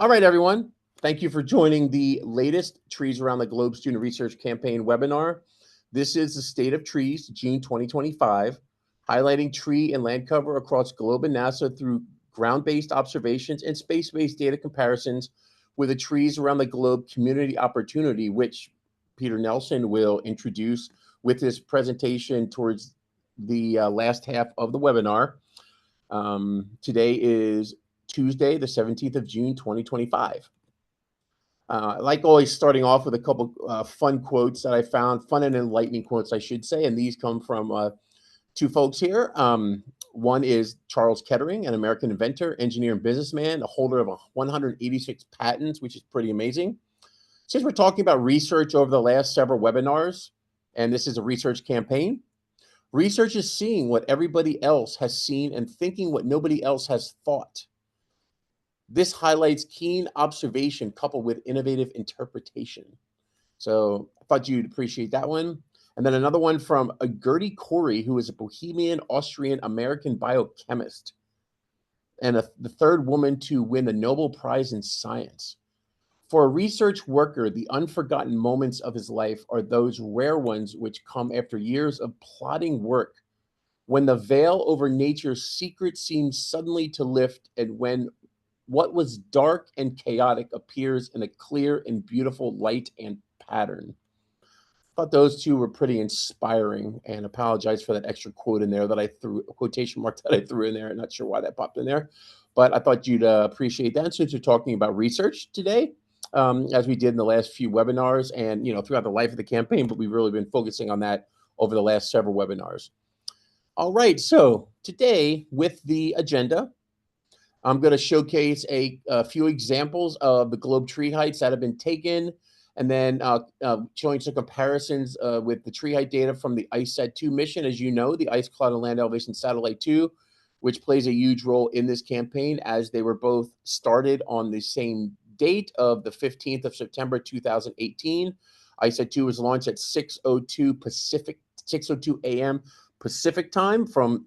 All right, everyone. Thank you for joining the latest Trees Around the Globe Student Research Campaign webinar. This is the State of Trees, June 2025, highlighting tree and land cover across globe and NASA through ground-based observations and space-based data comparisons with the Trees Around the Globe community opportunity, which Peder Nelson will introduce with his presentation towards the last half of the webinar. Today is Tuesday, the 17th of June, 2025. Like always, starting off with a couple fun quotes that I found, fun and enlightening quotes, I should say, and these come from two folks here. One is Charles Kettering, an American inventor, engineer, and businessman, a holder of 186 patents, which is pretty amazing. Since we're talking about research over the last several webinars, and this is a research campaign, research is seeing what everybody else has seen and thinking what nobody else has thought. This highlights keen observation coupled with innovative interpretation. So I thought you'd appreciate that one. And then another one from Gertie Corey, who is a Bohemian Austrian-American biochemist and the third woman to win the Nobel Prize in Science. For a research worker, the unforgotten moments of his life are those rare ones which come after years of plodding work, when the veil over nature's secret seems suddenly to lift, and when what was dark and chaotic appears in a clear and beautiful light and pattern. I thought those two were pretty inspiring, and apologize for that extra quote in there that I threw, a quotation mark that I threw in there. I'm not sure why that popped in there, but I thought you'd appreciate that since we're talking about research today, as we did in the last few webinars and, throughout the life of the campaign, but we've really been focusing on that over the last several webinars. All right, so today with the agenda, I'm going to showcase a few examples of the globe tree heights that have been taken, and then showing some comparisons with the tree height data from the ICESat-2 mission. As you know, the Ice Cloud and Land Elevation Satellite 2, which plays a huge role in this campaign, as they were both started on the same date of the 15th of September 2018. ICESat-2 was launched at 6:02 a.m. Pacific time from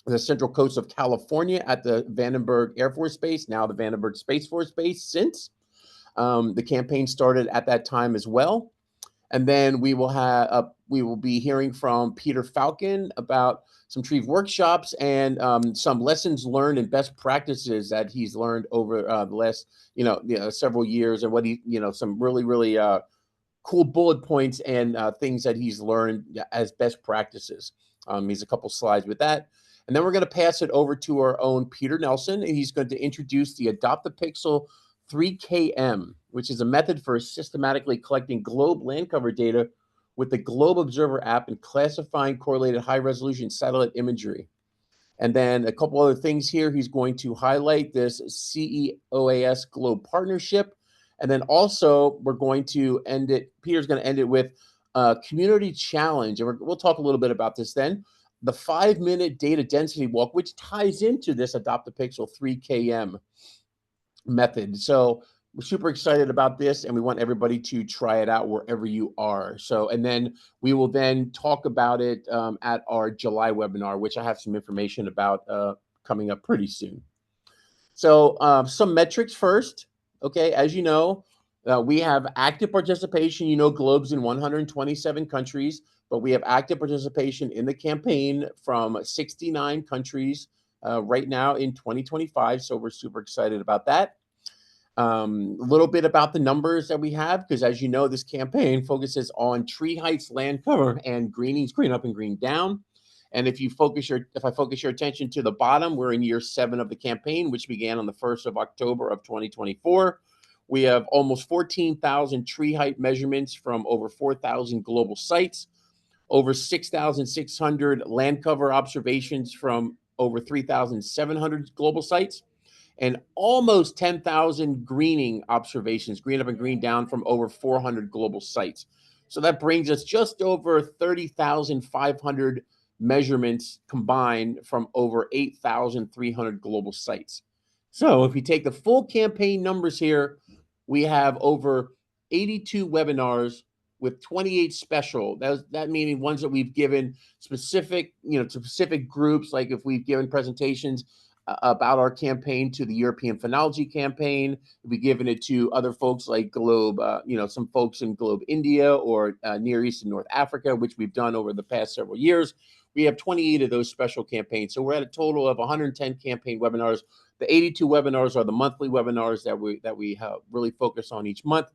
the central coast of California at the Vandenberg Air Force Base, now the Vandenberg Space Force Base since. The campaign started at that time as well. And then we will be hearing from Peter Falcon about some tree workshops and some lessons learned and best practices that he's learned over the last several years, and what some really cool bullet points and things that he's learned as best practices. He's a couple slides with that. And then we're going to pass it over to our own Peder Nelson, and he's going to introduce the Adopt a Pixel 3KM, which is a method for systematically collecting globe land cover data with the Globe Observer app and classifying correlated high-resolution satellite imagery. And then a couple other things here. He's going to highlight this CEOAS Globe partnership. And then also we're going to end it, Peter's going to end it with a community challenge. And we'll talk a little bit about this then. The 5-minute data density walk, which ties into this Adopt a Pixel 3KM method. So we're super excited about this, and we want everybody to try it out wherever you are. So, and then we will then talk about it at our July webinar, which I have some information about coming up pretty soon. So some metrics first. Okay, as you know, we have active participation, globes in 127 countries, but we have active participation in the campaign from 69 countries right now in 2025. So we're super excited about that. A little bit about the numbers that we have, because as you know, this campaign focuses on tree heights, land cover, and greenings, green up and green down. And if I focus your attention to the bottom, we're in year 7 of the campaign, which began on the 1st of October of 2024. We have almost 14,000 tree height measurements from over 4,000 global sites, over 6,600 land cover observations from over 3,700 global sites, and almost 10,000 greening observations, green up and green down, from over 400 global sites. So that brings us just over 30,500 measurements combined from over 8,300 global sites. So if you take the full campaign numbers here, we have over 82 webinars with 28 special. That meaning ones that we've given specific, to specific groups, like if we've given presentations about our campaign to the European Phenology campaign. We'll be giving it to other folks like Globe, some folks in Globe India or Near East and North Africa, which we've done over the past several years. We have 28 of those special campaigns. So we're at a total of 110 campaign webinars. The 82 webinars are the monthly webinars that we really focus on each month.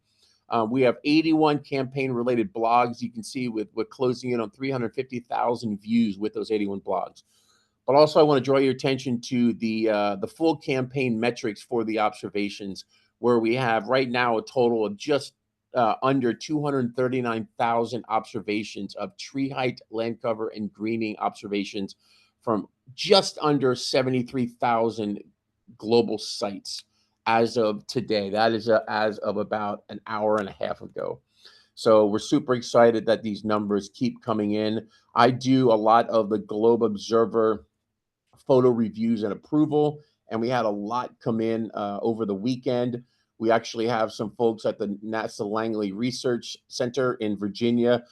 We have 81 campaign-related blogs. You can see we're closing in on 350,000 views with those 81 blogs. But also, I want to draw your attention to the full campaign metrics for the observations, where we have right now a total of just under 239,000 observations of tree height, land cover, and greening observations from just under 73,000 global sites as of today. That is as of about an hour and a half ago. So we're super excited that these numbers keep coming in. I do a lot of the Globe Observer photo reviews and approval, and we had a lot come in over the weekend. We actually have some folks at the NASA Langley Research Center in Virginia.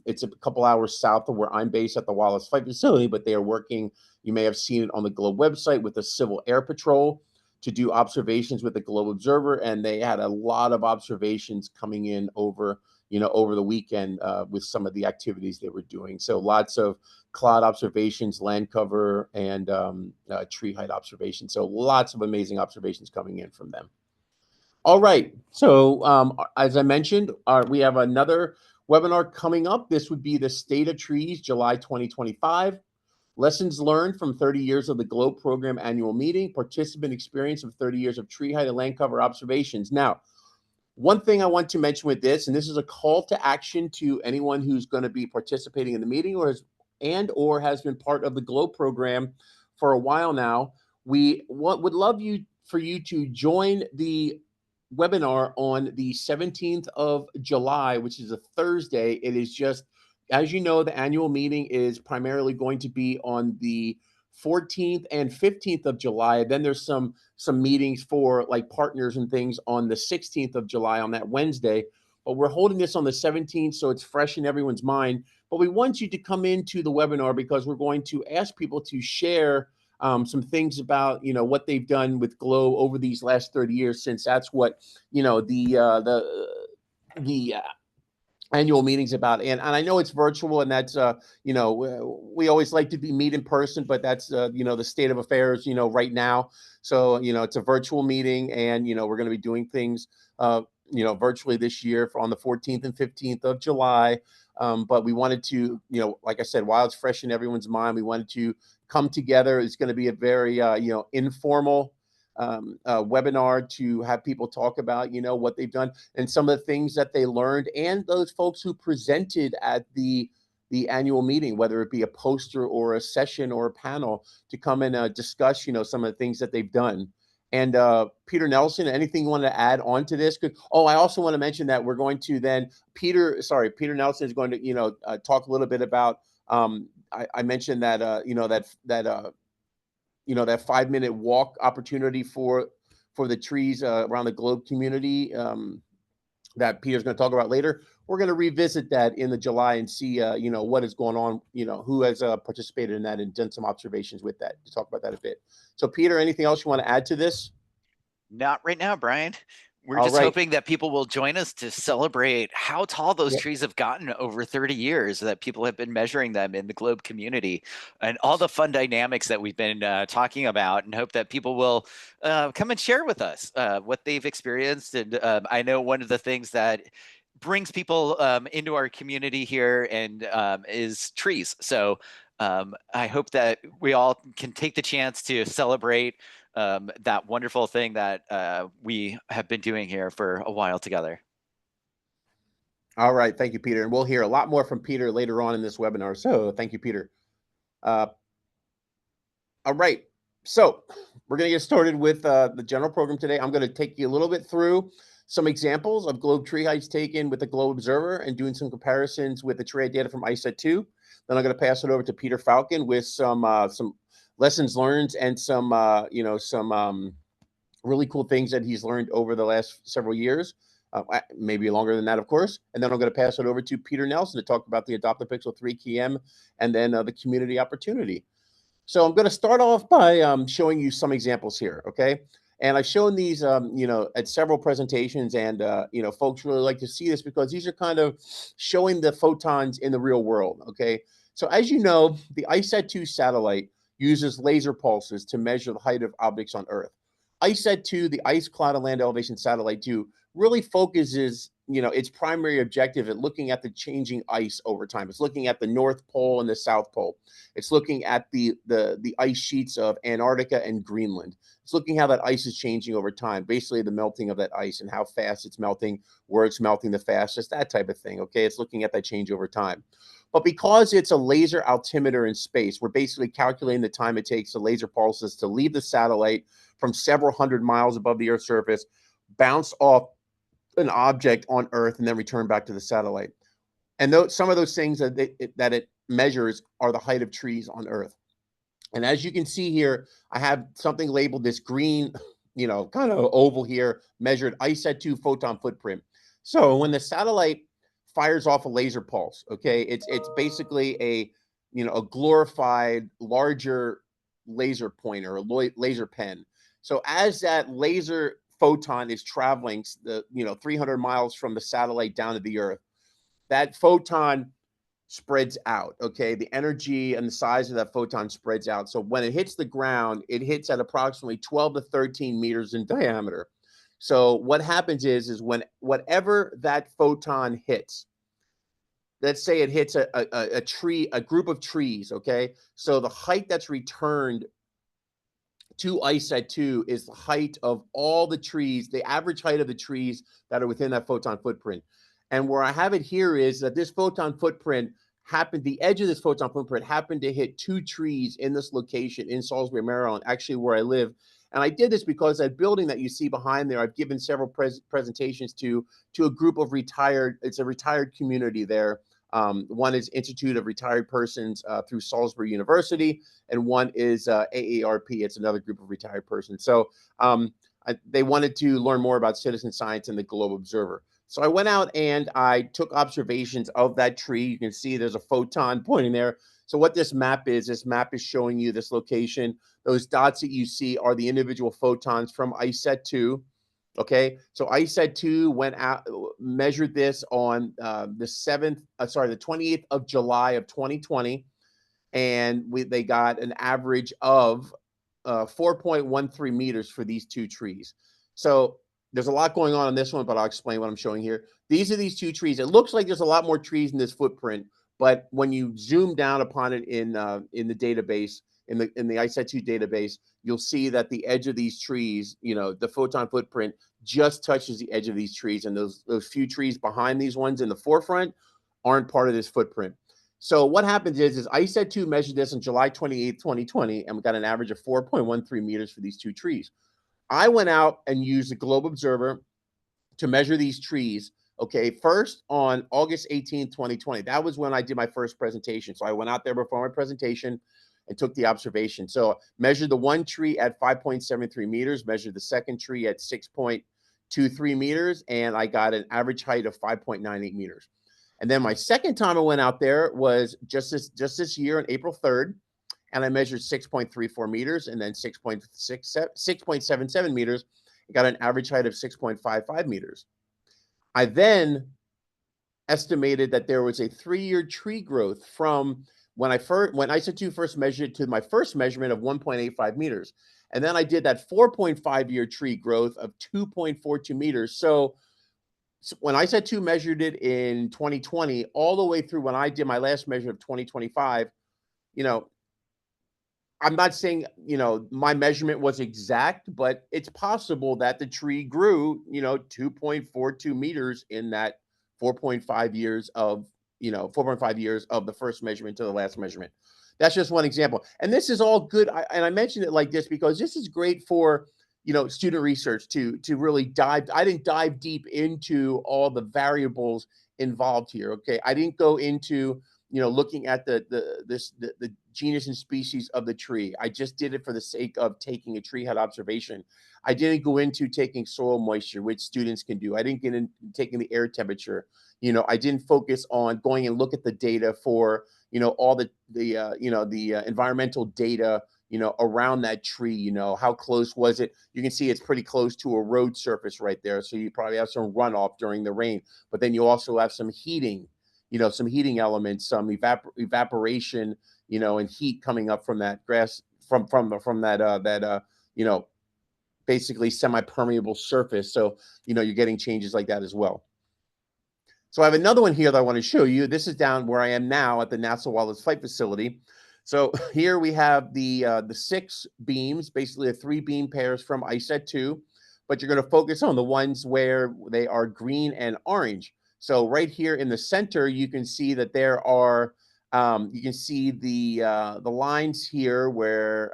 It's a couple hours south of where I'm based at the Wallace Flight Facility, but they are working, you may have seen it on the Globe website, with the Civil Air Patrol to do observations with the Globe Observer, and they had a lot of observations coming in over the weekend with some of the activities they were doing. So lots of cloud observations, land cover, and tree height observations. So lots of amazing observations coming in from them. All right. So as I mentioned, we have another webinar coming up. This would be the State of Trees, July 2025. Lessons learned from 30 years of the Globe Program annual meeting, participant experience of 30 years of tree height and land cover observations. Now, one thing I want to mention with this, and this is a call to action to anyone who's going to be participating in the meeting or has been part of the Globe Program for a while now. We would love for you to join the webinar on the 17th of July, which is a Thursday. It is just, as you know, the annual meeting is primarily going to be on the 14th and 15th of July. Then there's some meetings for like partners and things on the 16th of July on that Wednesday. But we're holding this on the 17th, so it's fresh in everyone's mind. But we want you to come into the webinar because we're going to ask people to share some things about what they've done with Globe over these last 30 years, since that's what the annual meetings about. And I know it's virtual, and that's we always like to meet in person, but that's the state of affairs right now. So it's a virtual meeting, and we're going to be doing things virtually this year on the 14th and 15th of July. But we wanted to, like I said, while it's fresh in everyone's mind, we wanted to come together. It's going to be a very informal webinar to have people talk about what they've done and some of the things that they learned, and those folks who presented at the annual meeting, whether it be a poster or a session or a panel, to come and discuss some of the things that they've done. And Peder Nelson, anything you want to add on to this? I also want to mention that we're going to then Peder Nelson is going to talk a little bit about I mentioned that that 5-minute walk opportunity for the trees around the Globe community that Peter's going to talk about later. We're going to revisit that in the July and see what is going on, who has participated in that and done some observations with that, to talk about that a bit. So Peder, anything else you want to add to this? Not right now, Brian. We're just hoping that people will join us to celebrate how tall those trees have gotten over 30 years, that people have been measuring them in the Globe community, and all the fun dynamics that we've been talking about, and hope that people will come and share with us what they've experienced. And I know one of the things that brings people into our community here and is trees. So I hope that we all can take the chance to celebrate that wonderful thing that we have been doing here for a while together. All right. Thank you, Peder. And we'll hear a lot more from Peder later on in this webinar. So thank you, Peder. All right. So we're going to get started with the general program today. I'm going to take you a little bit through some examples of Globe tree heights taken with the Globe Observer and doing some comparisons with the tree height data from ISET2. Then I'm going to pass it over to Peder Falcon with some lessons learned and some really cool things that he's learned over the last several years, maybe longer than that, of course. And then I'm going to pass it over to Peder Nelson to talk about the Adopt a Pixel 3 KM and then the community opportunity. So I'm going to start off by showing you some examples here, okay? And I've shown these, at several presentations, and folks really like to see this because these are kind of showing the photons in the real world, okay? So as you know, the ICESat-2 satellite uses laser pulses to measure the height of objects on Earth. ICESat-2, the Ice Cloud and Land Elevation Satellite 2, really focuses, its primary objective at looking at the changing ice over time. It's looking at the North Pole and the South Pole. It's looking at the ice sheets of Antarctica and Greenland. It's looking how that ice is changing over time, basically the melting of that ice and how fast it's melting, where it's melting the fastest, that type of thing. Okay, it's looking at that change over time. But because it's a laser altimeter in space, we're basically calculating the time it takes the laser pulses to leave the satellite from several hundred miles above the Earth's surface, bounce off an object on Earth, and then return back to the satellite. And some of those things that it measures are the height of trees on Earth. And as you can see here, I have something labeled this green, kind of oval here, measured ICESat-2 photon footprint. So when the satellite fires off a laser pulse, okay, it's basically a glorified larger laser pointer, a laser pen. So as that laser photon is traveling 300 miles from the satellite down to the Earth, that photon spreads out, okay? The energy and the size of that photon spreads out. So when it hits the ground, it hits at approximately 12 to 13 meters in diameter. So what happens is when whatever that photon hits, let's say it hits a tree, a group of trees, okay? So the height that's returned to ICESat-2 is the height of all the trees, the average height of the trees that are within that photon footprint. And where I have it here is that this photon footprint the edge of this photon footprint happened to hit 2 trees in this location in Salisbury, Maryland, actually where I live. And I did this because that building that you see behind there, I've given several presentations to a group of it's a retired community there. One is Institute of Retired Persons through Salisbury University, and one is AARP. It's another group of retired persons. So they wanted to learn more about citizen science and the Globe Observer. So I went out and I took observations of that tree. You can see there's a photon pointing there. So what this map is showing you this location. Those dots that you see are the individual photons from ICESat-2. Okay, so ICESat-2 went out, measured this on the 28th of July of 2020, and they got an average of 4.13 meters for these 2 trees. So there's a lot going on this one, but I'll explain what I'm showing here. These are these 2 trees. It looks like there's a lot more trees in this footprint, but when you zoom down upon it in the database, in the ICESat-2 database, you'll see that the edge of these trees, the photon footprint just touches the edge of these trees, and those few trees behind these ones in the forefront aren't part of this footprint. So what happens is ICESat-2 measured this on July 28th, 2020, and we got an average of 4.13 meters for these 2 trees. I went out and used the Globe Observer to measure these trees, okay, first on August 18th, 2020. That was when I did my first presentation. So I went out there before my presentation and took the observation. So measured the one tree at 5.73 meters, measured the second tree at 6.23 meters, and I got an average height of 5.98 meters. And then my second time I went out there was just this year on April 3rd, and I measured 6.34 meters and then 6.77 meters. I got an average height of 6.55 meters. I then estimated that there was a 3-year tree growth from when ICESat-2 first measured it to my first measurement of 1.85 meters. And then I did that 4.5-year tree growth of 2.42 meters. So when ICESat-2 measured it in 2020, all the way through when I did my last measure of 2025, I'm not saying, my measurement was exact, but it's possible that the tree grew, 2.42 meters in that 4.5 years of, 4.5 years of the first measurement to the last measurement. That's just one example. And this is all good. And I mentioned it like this because this is great for, student research to really I didn't dive deep into all the variables involved here. Okay. I didn't go into, looking at the genus and species of the tree. I just did it for the sake of taking a tree head observation. I didn't go into taking soil moisture, which students can do. I didn't get into taking the air temperature. I didn't focus on going and look at the data for, all the environmental data, around that tree. How close was it? You can see it's pretty close to a road surface right there. So you probably have some runoff during the rain, but then you also have some heating, some heating elements, some evaporation, and heat coming up from that grass, from that basically semi-permeable surface. So, you're getting changes like that as well. So I have another one here that I want to show you. This is down where I am now at the NASA Wallace Flight Facility. So here we have the 6 beams, basically the 3 beam pairs from ISET-2, but you're going to focus on the ones where they are green and orange. So right here in the center, you can see that there are, you can see the lines here where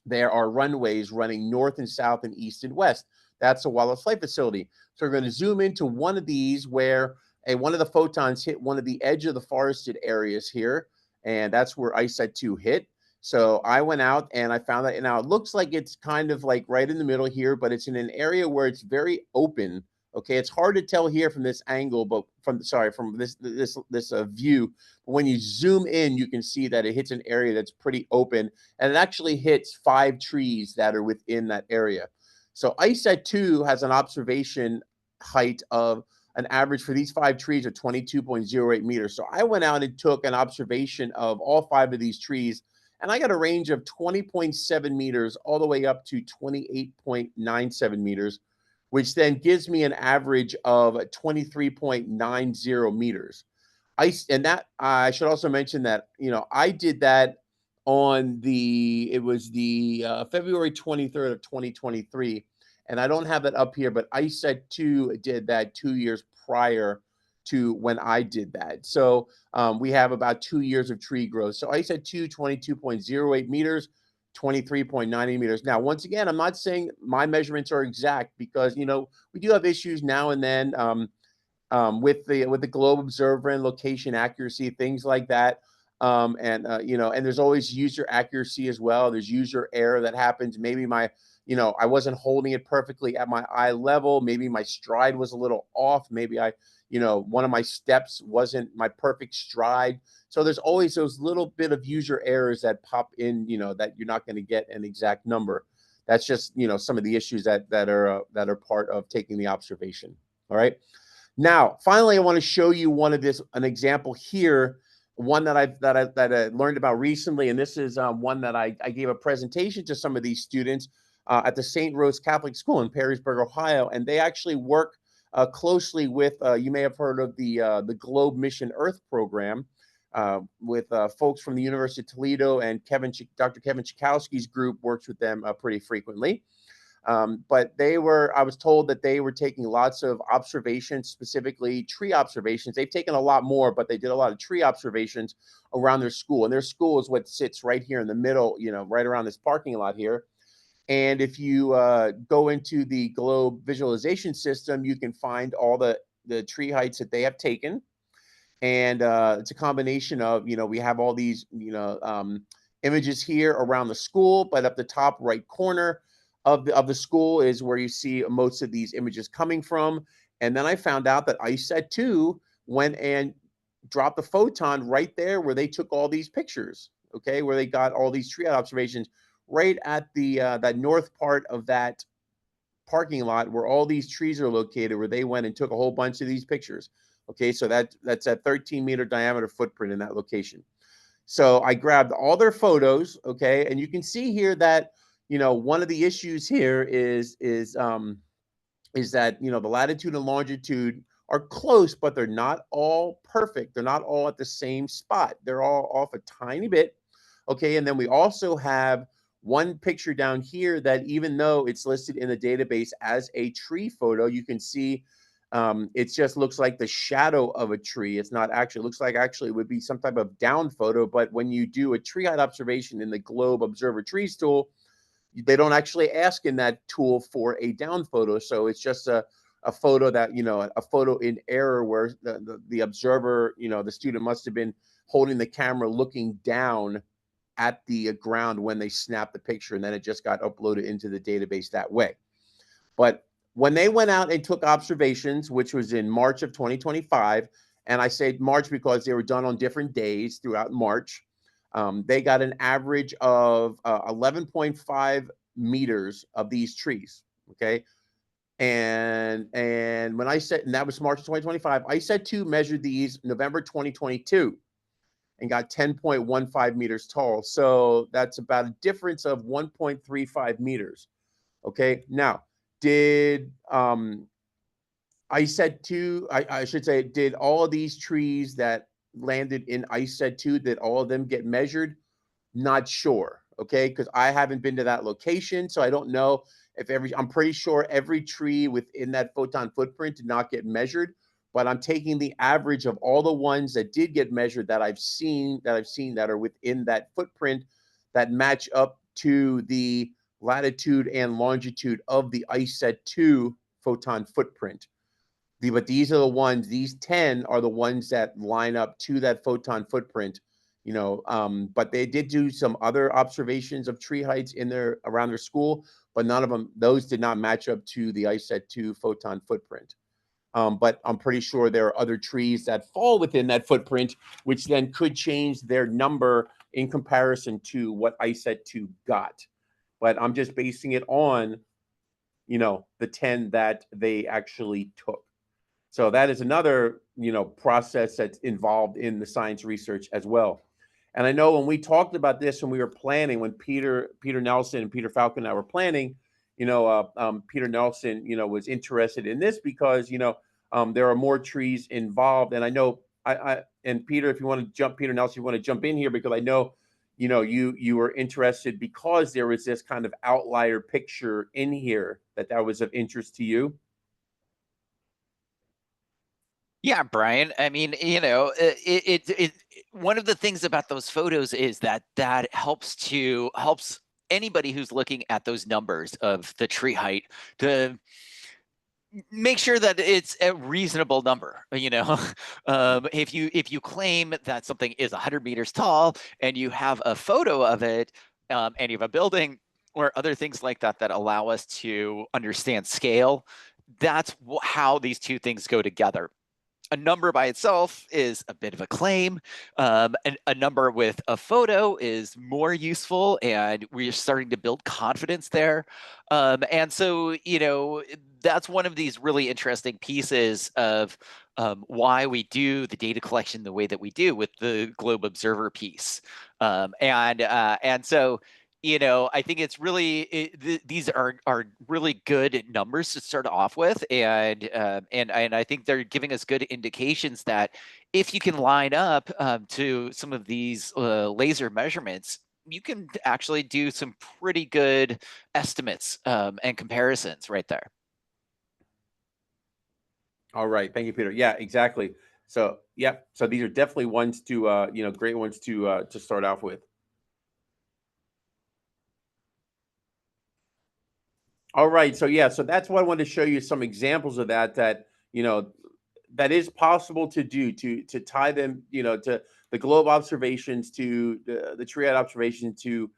there are runways running north and south and east and west. That's the Wallace Flight Facility. So we're going to zoom into one of these where one of the photons hit one of the edge of the forested areas here, and that's where ISET-2 hit. So I went out and I found that. And now it looks like it's kind of like right in the middle here, but it's in an area where it's very open. Okay, it's hard to tell here from this angle, but from this view. But when you zoom in, you can see that it hits an area that's pretty open, and it actually hits 5 trees that are within that area. So ISET-2 has an observation height of an average for these 5 trees of 22.08 meters. So I went out and took an observation of all 5 of these trees, and I got a range of 20.7 meters all the way up to 28.97 meters, which then gives me an average of 23.90 meters. I should also mention that, I did that on it was the February 23rd of 2023. And I don't have that up here, but ISET-2 did that 2 years prior to when I did that. So we have about 2 years of tree growth. So ISET-2, 22.08 meters, 23.90 meters. Now, once again, I'm not saying my measurements are exact, because, we do have issues now and then with the globe observer and location accuracy, things like that. And there's always user accuracy as well. There's user error that happens. Maybe I wasn't holding it perfectly at my eye level. Maybe my stride was a little off. Maybe one of my steps wasn't my perfect stride. So there's always those little bit of user errors that pop in, that you're not going to get an exact number. That's just, some of the issues that are part of taking the observation. All right. Now, finally, I want to show you an example here, one that I learned about recently, and this is one that I gave a presentation to some of these students at the St. Rose Catholic School in Perrysburg, Ohio, and they actually work closely with, you may have heard of the Globe Mission Earth program, with folks from the University of Toledo, and Dr. Kevin Chikowski's group works with them pretty frequently. But I was told that they were taking lots of observations, specifically tree observations. They've taken a lot more, but they did a lot of tree observations around their school. And their school is what sits right here in the middle, right around this parking lot here. And if you go into the Globe visualization system, you can find all the tree heights that they have taken. And it's a combination of, we have all these, images here around the school, but up the top right corner of the school is where you see most of these images coming from. And then I found out that ISET-2 went and dropped the photon right there where they took all these pictures, okay, where they got all these tree observations right at the that north part of that parking lot where all these trees are located, where they went and took a whole bunch of these pictures. Okay, so that's a 13-meter diameter footprint in that location. So I grabbed all their photos, okay, and you can see here that, one of the issues here is that, the latitude and longitude are close, but they're not all perfect. They're not all at the same spot. They're all off a tiny bit, okay? And then we also have one picture down here that, even though it's listed in the database as a tree photo, you can see it just looks like the shadow of a tree. It's not actually, it looks like actually it would be some type of down photo, but when you do a tree height observation in the Globe Observer Trees tool, they don't actually ask in that tool for a down photo. So it's just a photo that, a photo in error where the observer, the student must have been holding the camera looking down at the ground when they snapped the picture, and then it just got uploaded into the database that way. But when they went out and took observations, which was in March of 2025, And I say March because they were done on different days throughout March. They got an average of 11.5 meters of these trees. Okay. And when I said, and that was March 2025, I said to measure these November 2022 and got 10.15 meters tall. So that's about a difference of 1.35 meters. Okay. Now, did I said two, I should say, did all of these trees that landed in I said two, did all of them get measured? Not sure. Okay. Because I haven't been to that location. So I don't know if I'm pretty sure every tree within that photon footprint did not get measured. But I'm taking the average of all the ones that did get measured that I've seen that are within that footprint that match up to the latitude and longitude of the ICET2 photon footprint. But these are the ones, these 10 are the ones that line up to that photon footprint, but they did do some other observations of tree heights around their school, but none of them, those did not match up to the ICET2 photon footprint. But I'm pretty sure there are other trees that fall within that footprint, which then could change their number in comparison to what ICET2 got. But I'm just basing it on, the 10 that they actually took. So that is another, process that's involved in the science research as well. And I know when we talked about this, when we were planning, when Peder Nelson and Peter Falcon and I were planning, Peder Nelson, was interested in this because, there are more trees involved. And I know and Peter, if you want to jump, Peder Nelson, you want to jump in here because I know, you were interested because there was this kind of outlier picture in here that was of interest to you. Yeah, Brian. I mean, one of the things about those photos is that helps anybody who's looking at those numbers of the tree height to make sure that it's a reasonable number. If you claim that something is 100 meters tall and you have a photo of it, and you have a building or other things like that that allow us to understand scale, that's how these two things go together. A number by itself is a bit of a claim. A number with a photo is more useful, and we're starting to build confidence there. And so, that's one of these really interesting pieces of why we do the data collection the way that we do with the Globe Observer piece. And so, I think it's really these are really good numbers to start off with, and I think they're giving us good indications that if you can line up to some of these laser measurements, you can actually do some pretty good estimates and comparisons right there. All right, thank you, Peter. Yeah, exactly. So yeah, so these are definitely ones to great ones to start off with. All right. So yeah, so that's why I wanted to show you some examples of that that is possible to do to tie them, to the globe observations, to the triad observation, to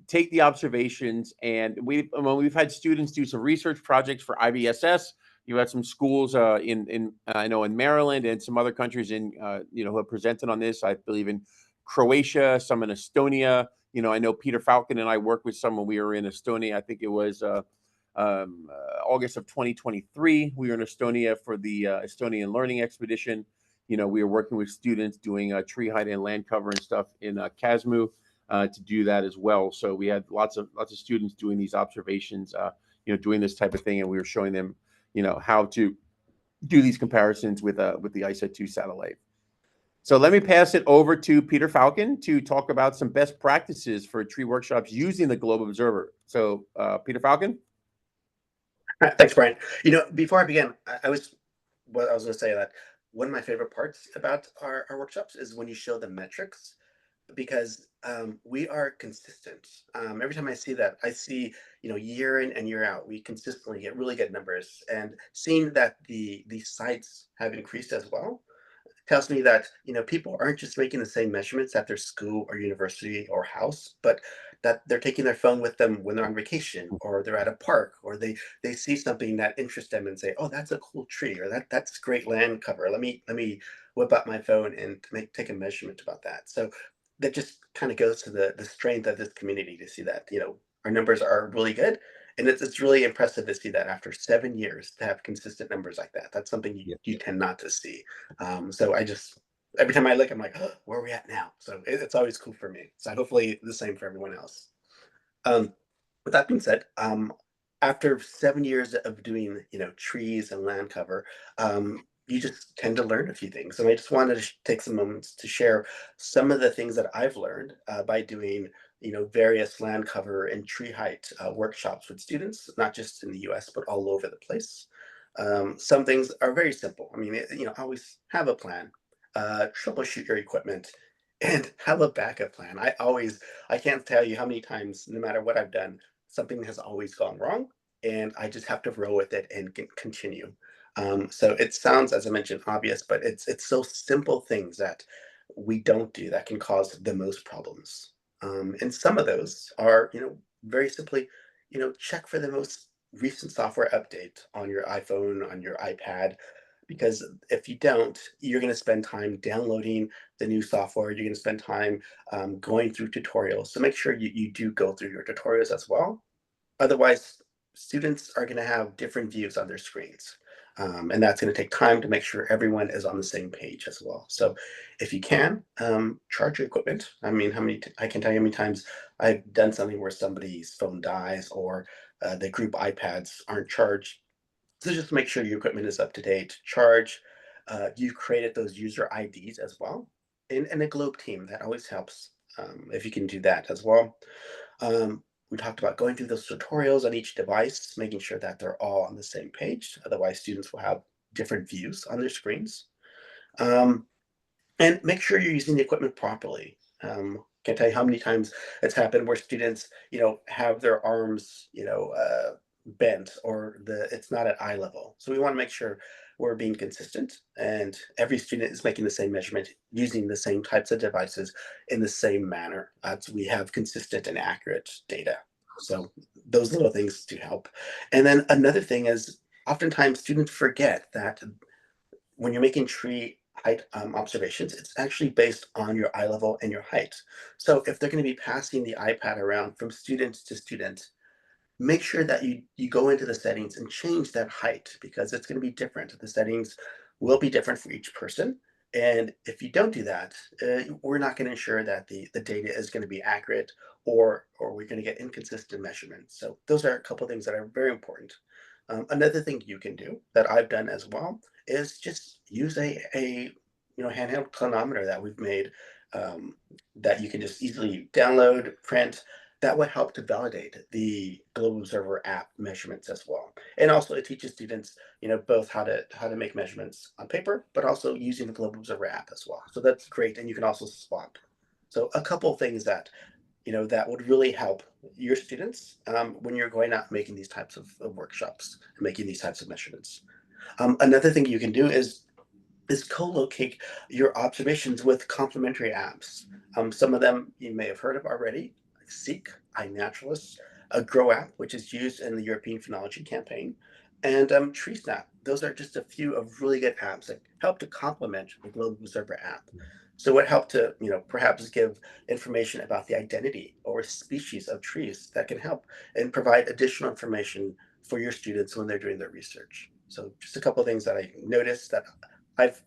take the observations. And we've had students do some research projects for IBSS. You had some schools in I know in Maryland and some other countries who have presented on this. I believe in Croatia, some in Estonia. I know Peter Falcon and I worked with some when we were in Estonia. I think it was August of 2023. We were in Estonia for the Estonian Learning Expedition. We were working with students doing tree height and land cover and stuff in Kazmu to do that as well. So we had lots of students doing these observations, doing this type of thing, and we were showing them, how to do these comparisons with the ICET2 satellite. So let me pass it over to Peter Falcon to talk about some best practices for tree workshops using the Globe Observer. So Peter Falcon. Thanks, Brian. Before I begin, I was going to say that one of my favorite parts about our workshops is when you show the metrics, because we are consistent. Every time I see that, I see, year in and year out, we consistently get really good numbers, and seeing that the sites have increased as well tells me that, people aren't just making the same measurements at their school or university or house, but that they're taking their phone with them when they're on vacation, or they're at a park, or they see something that interests them and say, oh, that's a cool tree, or that's great land cover. Let me whip out my phone and take a measurement about that. So that just kind of goes to the strength of this community to see that, our numbers are really good. And it's really impressive to see that after 7 years to have consistent numbers like that. That's something you tend not to see. So every time I look, I'm like, oh, where are we at now? So it's always cool for me. So hopefully the same for everyone else. Um, with that being said, after 7 years of doing, trees and land cover, you just tend to learn a few things. And I just wanted to take some moments to share some of the things that I've learned by doing, various land cover and tree height workshops with students, not just in the US, but all over the place. Some things are very simple. I mean, always have a plan, troubleshoot your equipment, and have a backup plan. I can't tell you how many times, no matter what I've done, something has always gone wrong, and I just have to roll with it and continue. So it sounds, as I mentioned, obvious, but it's so simple things that we don't do that can cause the most problems. And some of those are, very simply, check for the most recent software update on your iPhone, on your iPad, because if you don't, you're going to spend time downloading the new software. You're going to spend time going through tutorials. So make sure you do go through your tutorials as well. Otherwise, students are going to have different views on their screens. And that's going to take time to make sure everyone is on the same page as well. So if you can, charge your equipment. I mean, I can tell you how many times I've done something where somebody's phone dies, or the group iPads aren't charged. So just make sure your equipment is up to date. Charge. You've created those user IDs as well. In a Globe team, that always helps if you can do that as well. We talked about going through those tutorials on each device, making sure that they're all on the same page. Otherwise, students will have different views on their screens. Um, and make sure you're using the equipment properly. Can't tell you how many times it's happened where students, have their arms, bent, or it's not at eye level. So we want to make sure we're being consistent, and every student is making the same measurement using the same types of devices in the same manner. So we have consistent and accurate data. So those little things do help. And then another thing is, oftentimes students forget that when you're making tree height observations, it's actually based on your eye level and your height. So if they're going to be passing the iPad around from student to student, make sure that you go into the settings and change that height, because it's going to be different. The settings will be different for each person. And if you don't do that, we're not going to ensure that the data is going to be accurate, or we're going to get inconsistent measurements. So those are a couple of things that are very important. Another thing you can do that I've done as well is just use a handheld clinometer that we've made, that you can just easily download, print. That would help to validate the Global Observer app measurements as well. And also it teaches students, both how to make measurements on paper, but also using the Global Observer app as well. So that's great. And you can also swap. So a couple of things that that would really help your students when you're going out making these types of workshops and making these types of measurements. Another thing you can do is co-locate your observations with complementary apps. Some of them you may have heard of already, like Seek, iNaturalist, a Grow app, which is used in the European Phenology Campaign, and TreeSnap. Those are just a few of really good apps that help to complement the Global Observer app. So it helped to, perhaps give information about the identity or species of trees that can help and provide additional information for your students when they're doing their research. So just a couple of things that I noticed that I've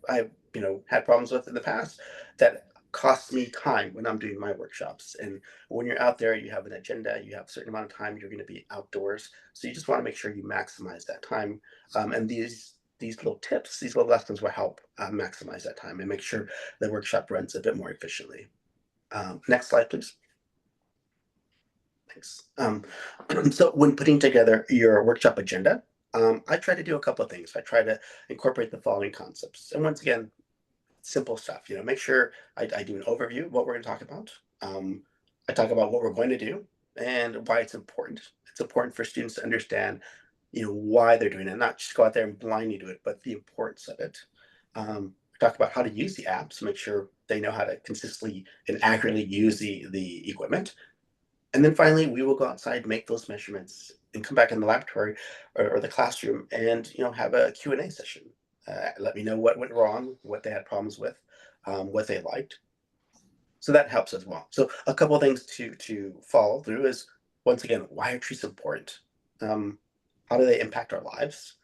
had problems with in the past that costs me time when I'm doing my workshops. And when you're out there, you have an agenda, you have a certain amount of time you're going to be outdoors. So you just want to make sure you maximize that time. And these little tips, these little lessons will help maximize that time and make sure the workshop runs a bit more efficiently. Next slide, please. Thanks. So when putting together your workshop agenda, I try to do a couple of things. I try to incorporate the following concepts. And once again, simple stuff, make sure I do an overview of what we're going to talk about. I talk about what we're going to do and why it's important. It's important for students to understand, why they're doing it, not just go out there and blindly do it, but the importance of it. We talk about how to use the apps, make sure they know how to consistently and accurately use the equipment. And then finally, we will go outside, make those measurements, and come back in the laboratory or the classroom and have a Q&A session. Let me know what went wrong, what they had problems with, what they liked. So that helps as well. So a couple of things to follow through is, once again, why are trees important? How do they impact our lives?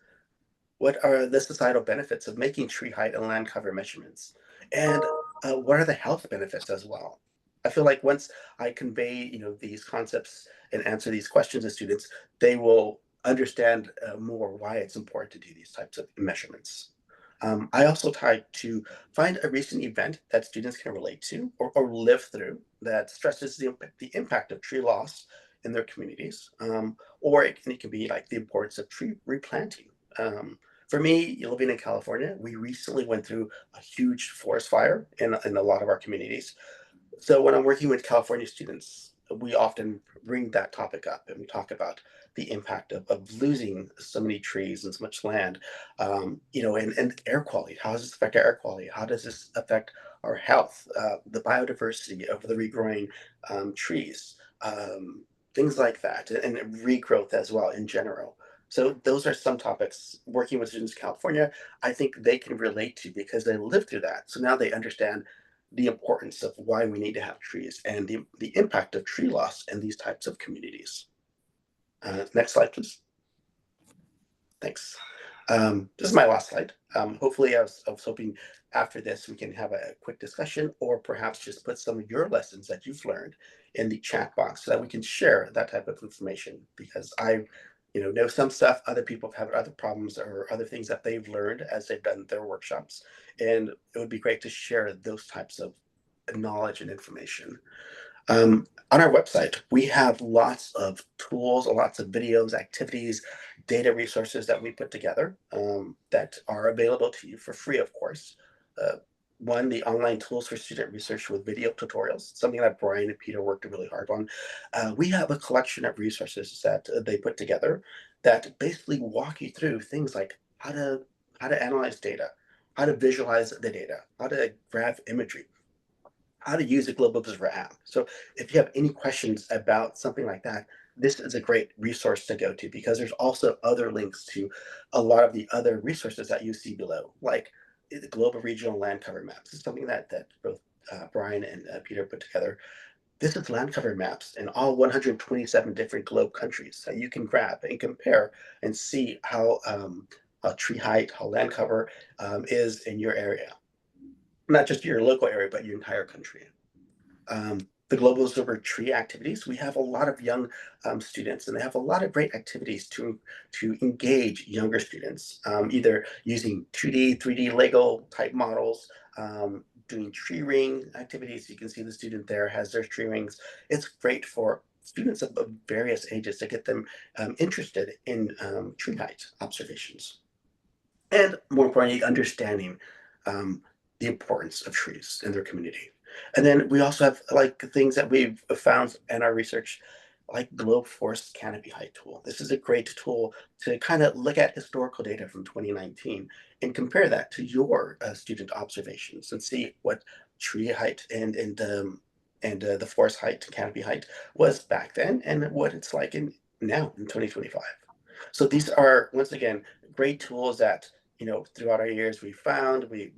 What are the societal benefits of making tree height and land cover measurements? And what are the health benefits as well? I feel like once I convey, these concepts and answer these questions to students, they will understand more why it's important to do these types of measurements. I also try to find a recent event that students can relate to or live through that stresses the impact of tree loss in their communities. Or it can be like the importance of tree replanting. For me, living in California, we recently went through a huge forest fire in a lot of our communities. So when I'm working with California students, we often bring that topic up and we talk about the impact of losing so many trees and so much land, and air quality. How does this affect our air quality? How does this affect our health? The biodiversity of the regrowing trees, things like that, and regrowth as well in general. So those are some topics working with students in California, I think they can relate to because they lived through that. So now they understand the importance of why we need to have trees and the impact of tree loss in these types of communities. Next slide, please. Thanks. This is my last slide. Hopefully, I was hoping after this we can have a quick discussion, or perhaps just put some of your lessons that you've learned in the chat box so that we can share that type of information. Because I, know some stuff, other people have other problems or other things that they've learned as they've done their workshops, and it would be great to share those types of knowledge and information. On our website, we have lots of tools, lots of videos, activities, data resources that we put together that are available to you for free, of course. Uh, One, the online tools for student research with video tutorials, something that Brian and Peter worked really hard on. We have a collection of resources that they put together that basically walk you through things like how to analyze data, how to visualize the data, how to graph imagery, how to use a Global Observer app. So if you have any questions about something like that, this is a great resource to go to because there's also other links to a lot of the other resources that you see below, like the Global Regional Land Cover Maps. This is something that both Brian and Peter put together. This is land cover maps in all 127 different globe countries that you can grab and compare and see how tree height, how land cover is in your area, not just your local area, but your entire country. The Global Observer Tree activities, we have a lot of young students, and they have a lot of great activities to engage younger students, either using 2D, 3D Lego type models, doing tree ring activities. You can see the student there has their tree rings. It's great for students of various ages to get them interested in tree height observations. And more importantly, understanding the importance of trees in their community. And then we also have like things that we've found in our research, like Globe Forest Canopy Height tool. This is a great tool to kind of look at historical data from 2019 and compare that to your student observations and see what tree height and the forest height, canopy height was back then and what it's like in now in 2025. So these are, once again, great tools that throughout our years we found, we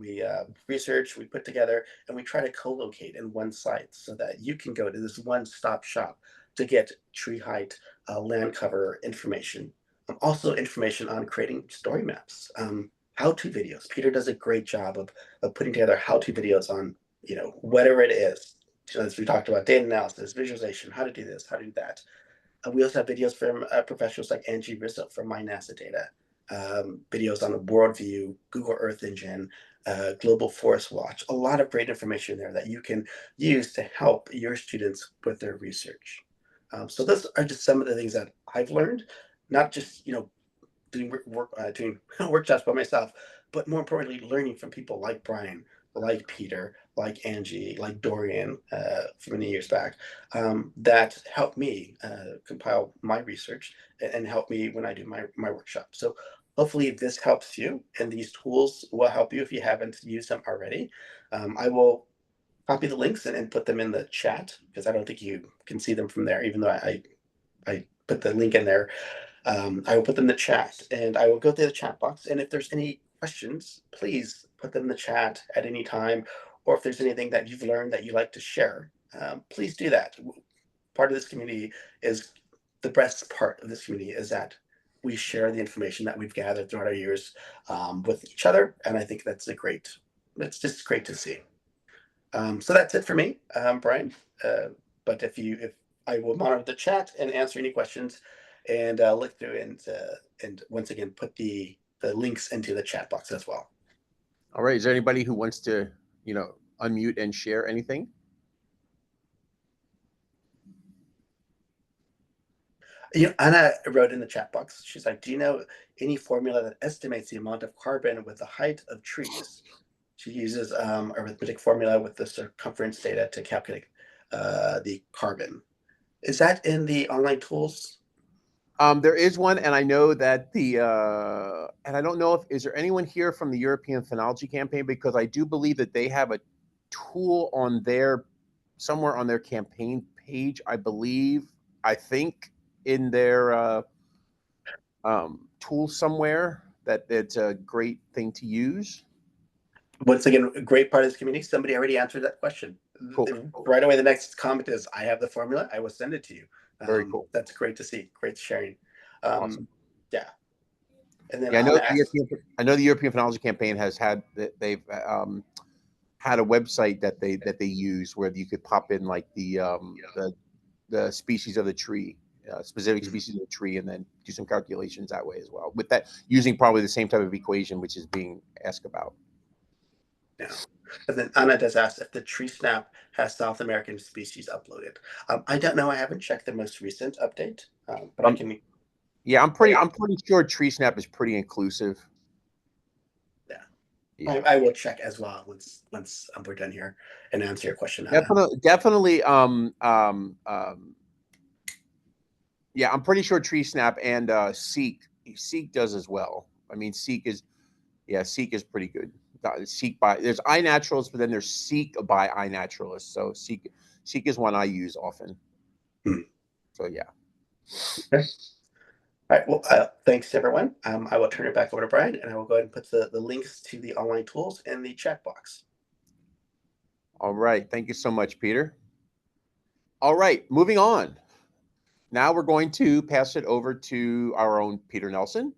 research, we put together, and we try to co-locate in one site so that you can go to this one-stop shop to get tree height, land cover information. Also information on creating story maps, how-to videos. Peter does a great job of putting together how-to videos on whatever it is. As we talked about, data analysis, visualization, how to do this, how to do that. We also have videos from professionals like Angie Rizzo from My NASA Data, videos on the Worldview, Google Earth Engine, Global Forest Watch. A lot of great information there that you can use to help your students with their research. So those are just some of the things that I've learned, not just doing doing workshops by myself, but more importantly, learning from people like Brian, like Peter, like Angie, like Dorian from many years back, that helped me compile my research and help me when I do my workshop. So hopefully this helps you, and these tools will help you if you haven't used them already. I will copy the links and put them in the chat because I don't think you can see them from there, even though I put the link in there. I will put them in the chat, and I will go through the chat box. And if there's any questions, please put them in the chat at any time. Or if there's anything that you've learned that you'd like to share, please do that. Part of this community is the best part of this community is that we share the information that we've gathered throughout our years with each other, and I think that's that's just great to see. So that's it for me, Brian. But if I will monitor the chat and answer any questions, and look through and once again put the links into the chat box as well. All right. Is there anybody who wants to, unmute and share anything? Anna wrote in the chat box. She's like, "Do you know any formula that estimates the amount of carbon with the height of trees?" She uses arithmetic formula with the circumference data to calculate the carbon. Is that in the online tools? There is one, and I know that and I don't know is there anyone here from the European Phenology Campaign, because I do believe that they have a tool on somewhere on their campaign page, I think in their tool somewhere that it's a great thing to use. Once again, a great part of this community. Somebody already answered that question. Cool. Right away, the next comment is, "I have the formula. I will send it to you." Very cool. That's great to see. Great sharing. Awesome. Yeah. And then I know the European Phenology Campaign has they've had a website that they use where you could pop in like the species of the tree, specific species of the tree, and then do some calculations that way as well. With that, using probably the same type of equation which is being asked about. Yeah. And then Anna does ask if the tree snap has South American species uploaded. I don't know. I haven't checked the most recent update, but I can. Yeah, I'm pretty sure Tree Snap is pretty inclusive. Yeah. I will check as well once we're done here and answer your question. Definitely. Yeah, I'm pretty sure Tree Snap and Seek does as well. I mean, Seek is pretty good. There's iNaturalist, but then there's Seek by iNaturalist. So Seek is one I use often. So yeah. Okay. All right. Well, thanks everyone. I will turn it back over to Brian, and I will go ahead and put the links to the online tools in the chat box. All right. Thank you so much, Peter. All right. Moving on. Now we're going to pass it over to our own Peder Nelson.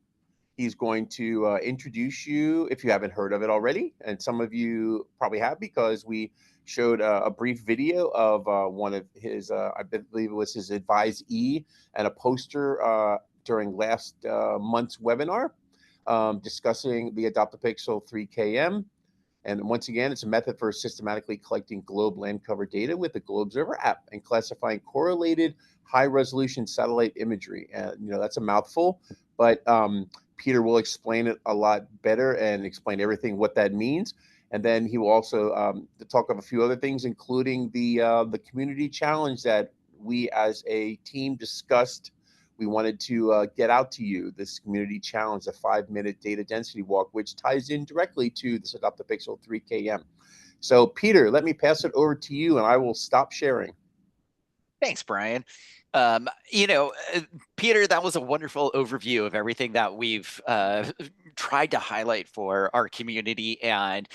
He's going to introduce you, if you haven't heard of it already, and some of you probably have because we showed a brief video of one of his, I believe it was his advisee, and a poster during last month's webinar discussing the Adopt a Pixel 3KM. And once again, it's a method for systematically collecting globe land cover data with the GlobeObserver app and classifying correlated high-resolution satellite imagery. And that's a mouthful, but Peter will explain it a lot better and explain everything what that means. And then he will also talk of a few other things, including the community challenge that we as a team discussed. We wanted to get out to you this community challenge, a 5-minute data density walk, which ties in directly to this Adopt a Pixel 3KM. So Peter, let me pass it over to you and I will stop sharing. Thanks, Brian. Peter, that was a wonderful overview of everything that we've tried to highlight for our community. And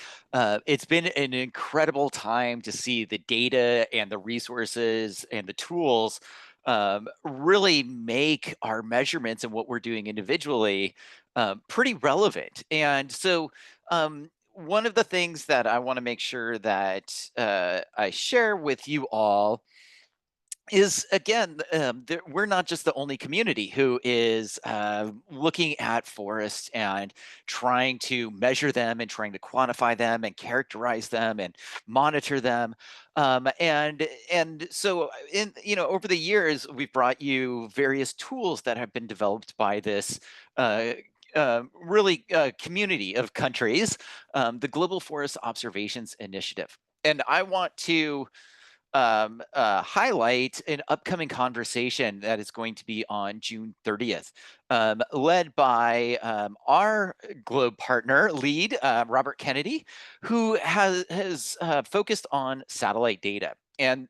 it's been an incredible time to see the data and the resources and the tools really make our measurements and what we're doing individually pretty relevant. And so one of the things that I want to make sure that I share with you all is, again, we're not just the only community who is looking at forests and trying to measure them and trying to quantify them and characterize them and monitor them. And so over the years, we've brought you various tools that have been developed by this community of countries, the Global Forest Observations Initiative. And I want to highlight an upcoming conversation that is going to be on June 30th, led by our Globe partner lead, Robert Kennedy, who has focused on satellite data. And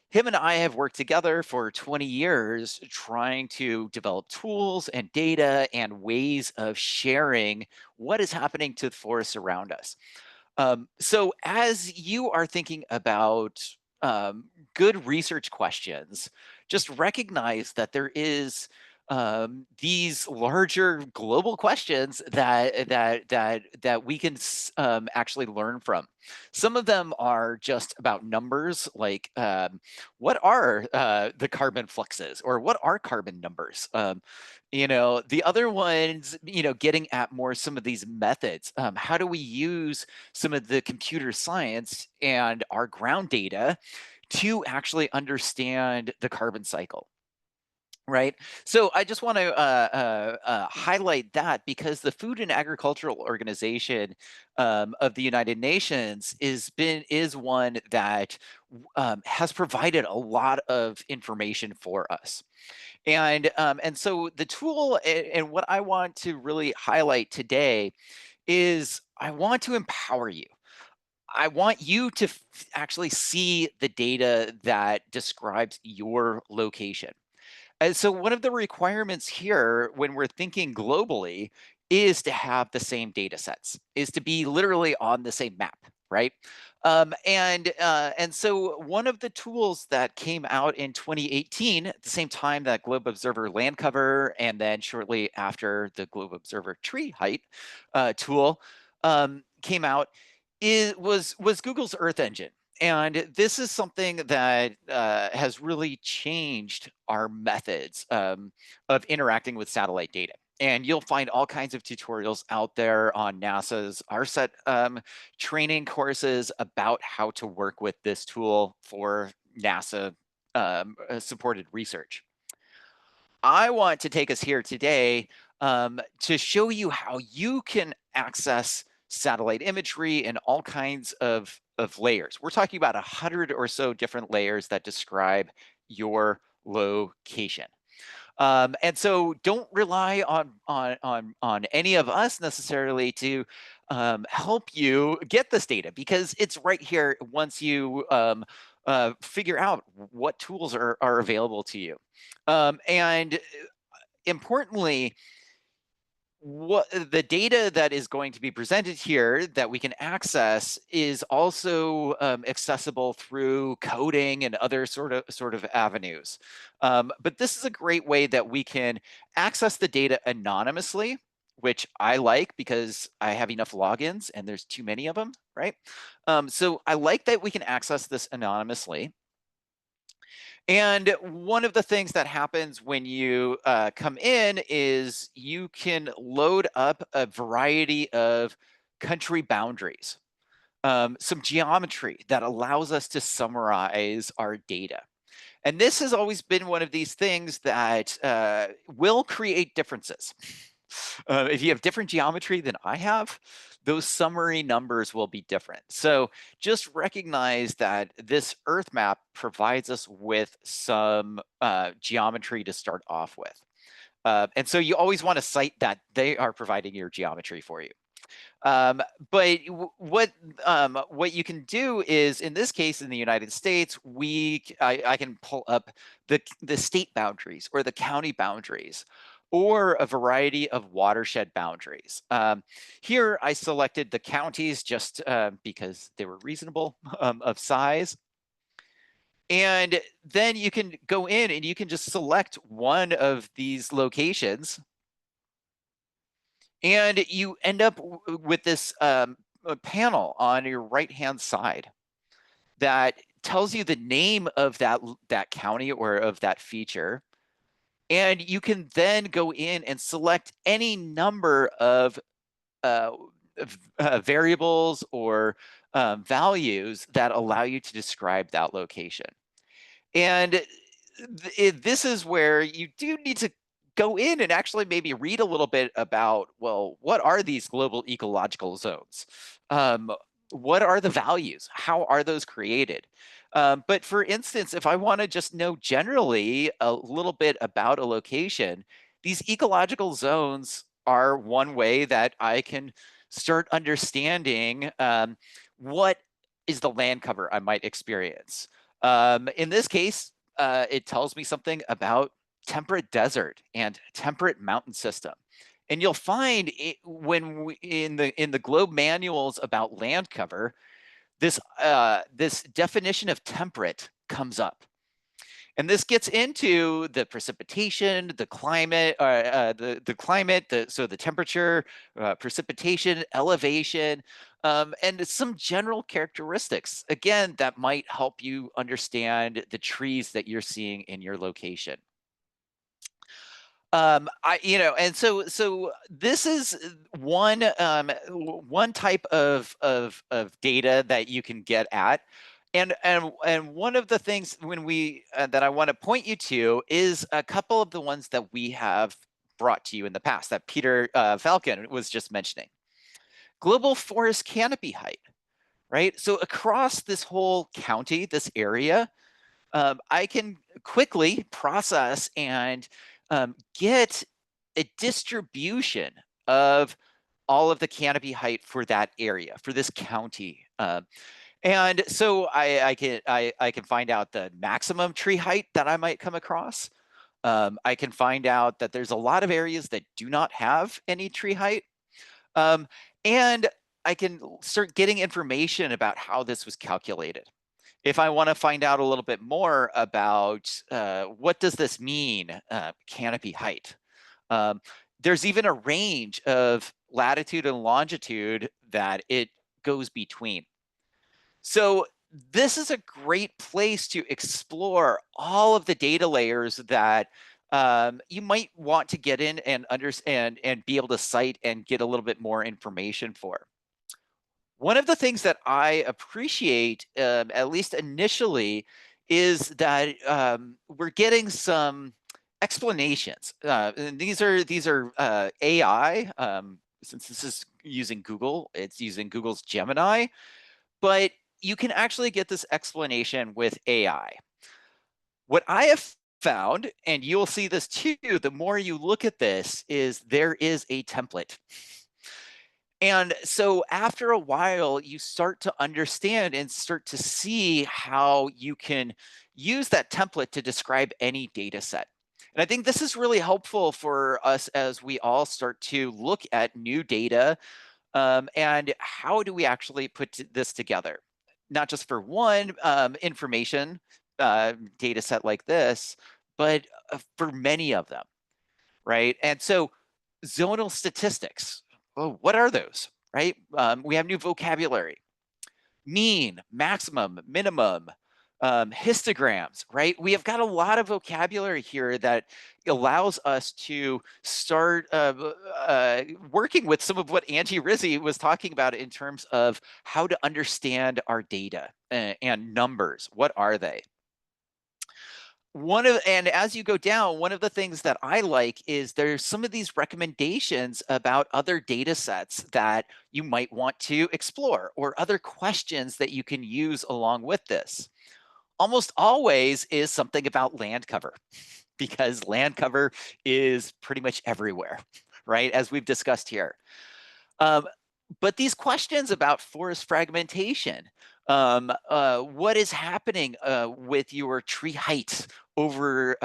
him and I have worked together for 20 years trying to develop tools and data and ways of sharing what is happening to the forests around us. So as you are thinking about good research questions, just recognize that there is these larger global questions that we can actually learn from. Some of them are just about numbers, like what are the carbon fluxes, or what are carbon numbers? The other ones, getting at more some of these methods. How do we use some of the computer science and our ground data to actually understand the carbon cycle? Right. So I just want to highlight that, because the Food and Agricultural Organization of the United Nations is one that has provided a lot of information for us. And so the tool, and what I want to really highlight today, is I want to empower you. I want you to actually see the data that describes your location. And so one of the requirements here when we're thinking globally is to have the same data sets, is to be literally on the same map, right? And so one of the tools that came out in 2018, at the same time that Globe Observer land cover, and then shortly after the Globe Observer tree height tool came out, was Google's Earth Engine. And this is something that has really changed our methods of interacting with satellite data. And you'll find all kinds of tutorials out there on NASA's RSET training courses about how to work with this tool for NASA supported research. I want to take us here today to show you how you can access satellite imagery and all kinds of layers. We're talking about 100 or so different layers that describe your location. And so don't rely on any of us necessarily to help you get this data, because it's right here once you figure out what tools are available to you. And importantly, what the data that is going to be presented here that we can access is also accessible through coding and other sort of avenues. But this is a great way that we can access the data anonymously, which I like because I have enough logins and there's too many of them, right? So I like that we can access this anonymously. And one of the things that happens when you come in is you can load up a variety of country boundaries, some geometry that allows us to summarize our data. And this has always been one of these things that will create differences. If you have different geometry than I have, those summary numbers will be different. So just recognize that this Earth map provides us with some geometry to start off with. And so you always want to cite that they are providing your geometry for you. But what you can do is, in this case, in the United States, I can pull up the state boundaries or the county boundaries, or a variety of watershed boundaries. Here, I selected the counties just because they were reasonable of size. And then you can go in and you can just select one of these locations, and you end up with this panel on your right-hand side that tells you the name of that county or of that feature. And you can then go in and select any number of variables or values that allow you to describe that location. And this is where you do need to go in and actually maybe read a little bit about, well, what are these global ecological zones? What are the values? How are those created? But for instance, if I want to just know generally a little bit about a location, these ecological zones are one way that I can start understanding what is the land cover I might experience. In this case, it tells me something about temperate desert and temperate mountain system. And you'll find in the globe manuals about land cover, this definition of temperate comes up. And this gets into the precipitation, the climate, the climate, so the temperature, precipitation, elevation, and some general characteristics, again, that might help you understand the trees that you're seeing in your location. And so this is one type of data that you can get at. And one of the things that I want to point you to is a couple of the ones that we have brought to you in the past that Peder Falcon was just mentioning. Global forest canopy height, right? So across this whole county, this area, I can quickly process and get a distribution of all of the canopy height for that area, for this county. And so I can find out the maximum tree height that I might come across. I can find out that there's a lot of areas that do not have any tree height. And I can start getting information about how this was calculated. If I want to find out a little bit more about what does this mean, canopy height, there's even a range of latitude and longitude that it goes between. So this is a great place to explore all of the data layers that you might want to get in and understand and be able to cite and get a little bit more information for. One of the things that I appreciate, at least initially, is that we're getting some explanations. And these are AI. Since this is using Google, it's using Google's Gemini, but you can actually get this explanation with AI. What I have found, and you'll see this too, the more you look at this, is there is a template. And so after a while, you start to understand and start to see how you can use that template to describe any data set. And I think this is really helpful for us as we all start to look at new data and how do we actually put this together? Not just for one information data set like this, but for many of them, right? And so zonal statistics, oh, what are those, right? We have new vocabulary, mean, maximum, minimum, histograms, right? We have got a lot of vocabulary here that allows us to start working with some of what Angie Rizzi was talking about in terms of how to understand our data and numbers. What are they? And as you go down, one of the things that I like is there's some of these recommendations about other data sets that you might want to explore or other questions that you can use along with this. Almost always is something about land cover because land cover is pretty much everywhere, right? As we've discussed here. But these questions about forest fragmentation, what is happening with your tree height over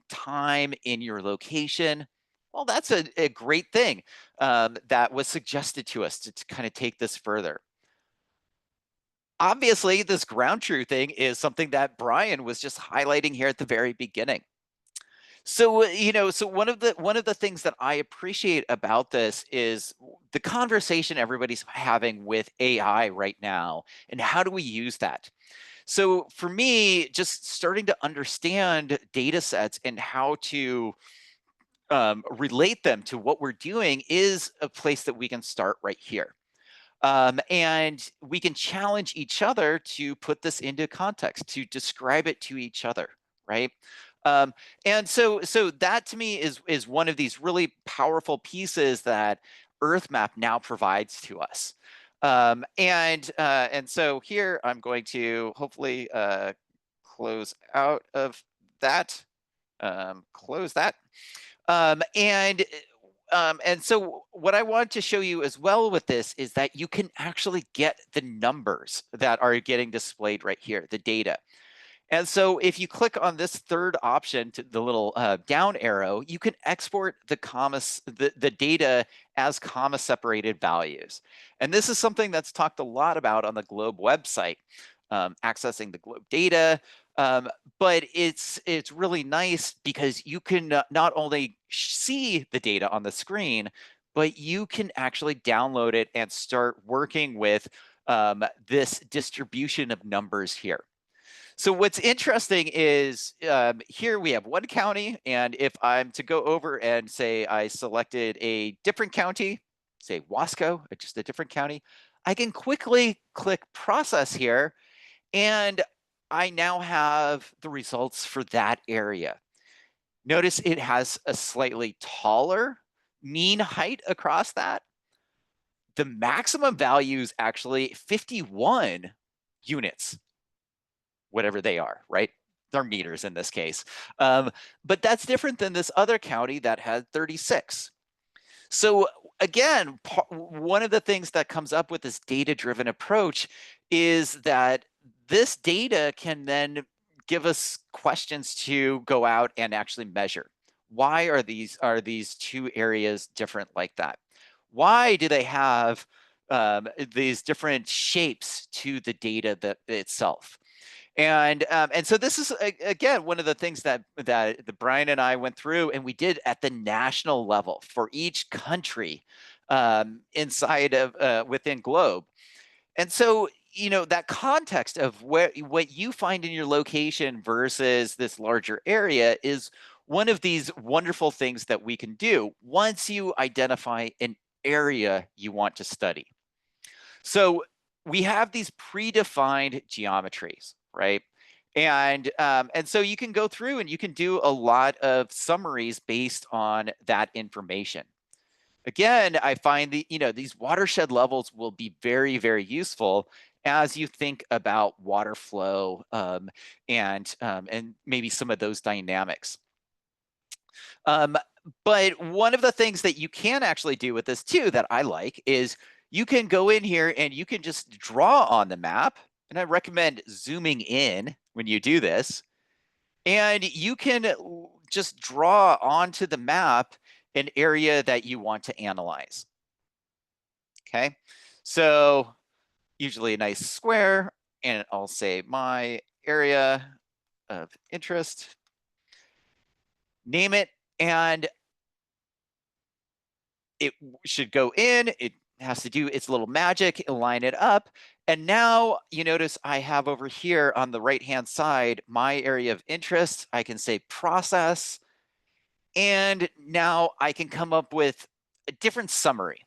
time in your location? Well, that's a great thing that was suggested to us to kind of take this further. Obviously, this ground truthing is something that Brian was just highlighting here at the very beginning. So, so one of the things that I appreciate about this is the conversation everybody's having with AI right now, and how do we use that? So for me, just starting to understand data sets and how to relate them to what we're doing is a place that we can start right here. And we can challenge each other to put this into context, to describe it to each other, right? And so that to me is one of these really powerful pieces that EarthMap now provides to us. And so here I'm going to hopefully close out of that, close that. And so what I want to show you as well with this is that you can actually get the numbers that are getting displayed right here, the data. And so if you click on this third option, to the little down arrow, you can export the data as comma separated values. And this is something that's talked a lot about on the Globe website, accessing the Globe data. But it's really nice because you can not only see the data on the screen, but you can actually download it and start working with this distribution of numbers here. So what's interesting is here we have one county, and if I'm to go over and say I selected a different county, say Wasco, just a different county, I can quickly click process here, and I now have the results for that area. Notice it has a slightly taller mean height across that. The maximum value is actually 51 units, whatever they are, right? They're meters in this case. But that's different than this other county that had 36. So again, one of the things that comes up with this data-driven approach is that this data can then give us questions to go out and actually measure. Why are these two areas different like that? Why do they have these different shapes to the data itself? And so this is again one of the things that Brian and I went through, and we did at the national level for each country inside of within Globe. And so that context of what you find in your location versus this larger area is one of these wonderful things that we can do once you identify an area you want to study. So we have these predefined geometries, right? And so you can go through and you can do a lot of summaries based on that information. Again, I find these watershed levels will be very, very useful as you think about water flow and maybe some of those dynamics. But one of the things that you can actually do with this too that I like is you can go in here and you can just draw on the map. And I recommend zooming in when you do this. And you can just draw onto the map an area that you want to analyze. Okay, so usually a nice square, and I'll say my area of interest, name it, and it should go in. It has to do its little magic, line it up. And now you notice I have over here on the right-hand side, my area of interest. I can say process. And now I can come up with a different summary.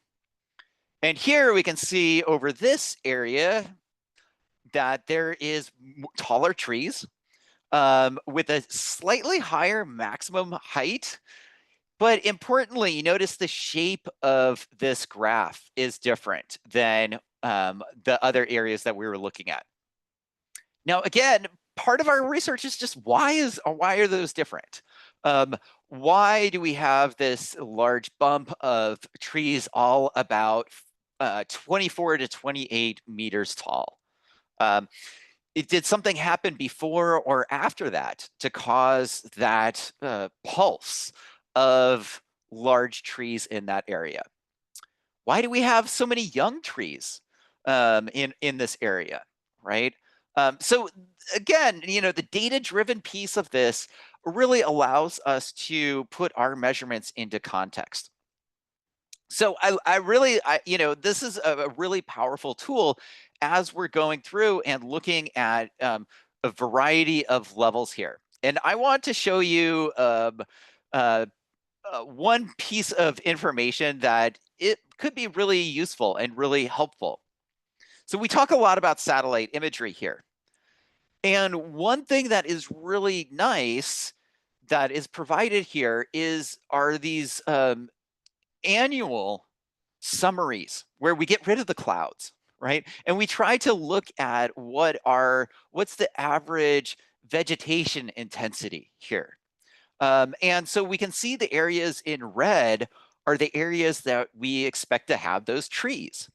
And here we can see over this area that there is taller trees with a slightly higher maximum height. But importantly, you notice the shape of this graph is different than the other areas that we were looking at. Now, again, part of our research is just why are those different? Why do we have this large bump of trees all about 24 to 28 meters tall? Did something happen before or after that to cause that pulse of large trees in that area? Why do we have so many young trees in this area, right? So again, the data-driven piece of this really allows us to put our measurements into context. So this is a really powerful tool as we're going through and looking at a variety of levels here. And I want to show you one piece of information that it could be really useful and really helpful. So we talk a lot about satellite imagery here. And one thing that is really nice that is provided here are these annual summaries where we get rid of the clouds, right? And we try to look at what's the average vegetation intensity here. And so we can see the areas in red are the areas that we expect to have those trees.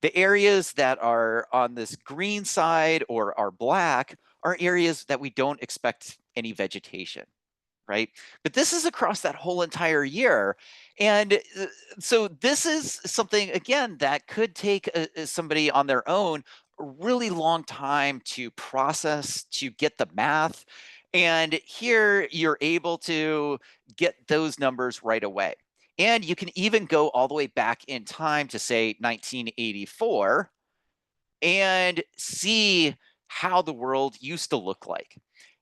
The areas that are on this green side or are black are areas that we don't expect any vegetation, right? But this is across that whole entire year. And so this is something, again, that could take somebody on their own a really long time to process, to get the math. And here you're able to get those numbers right away. And you can even go all the way back in time to, say, 1984 and see how the world used to look like.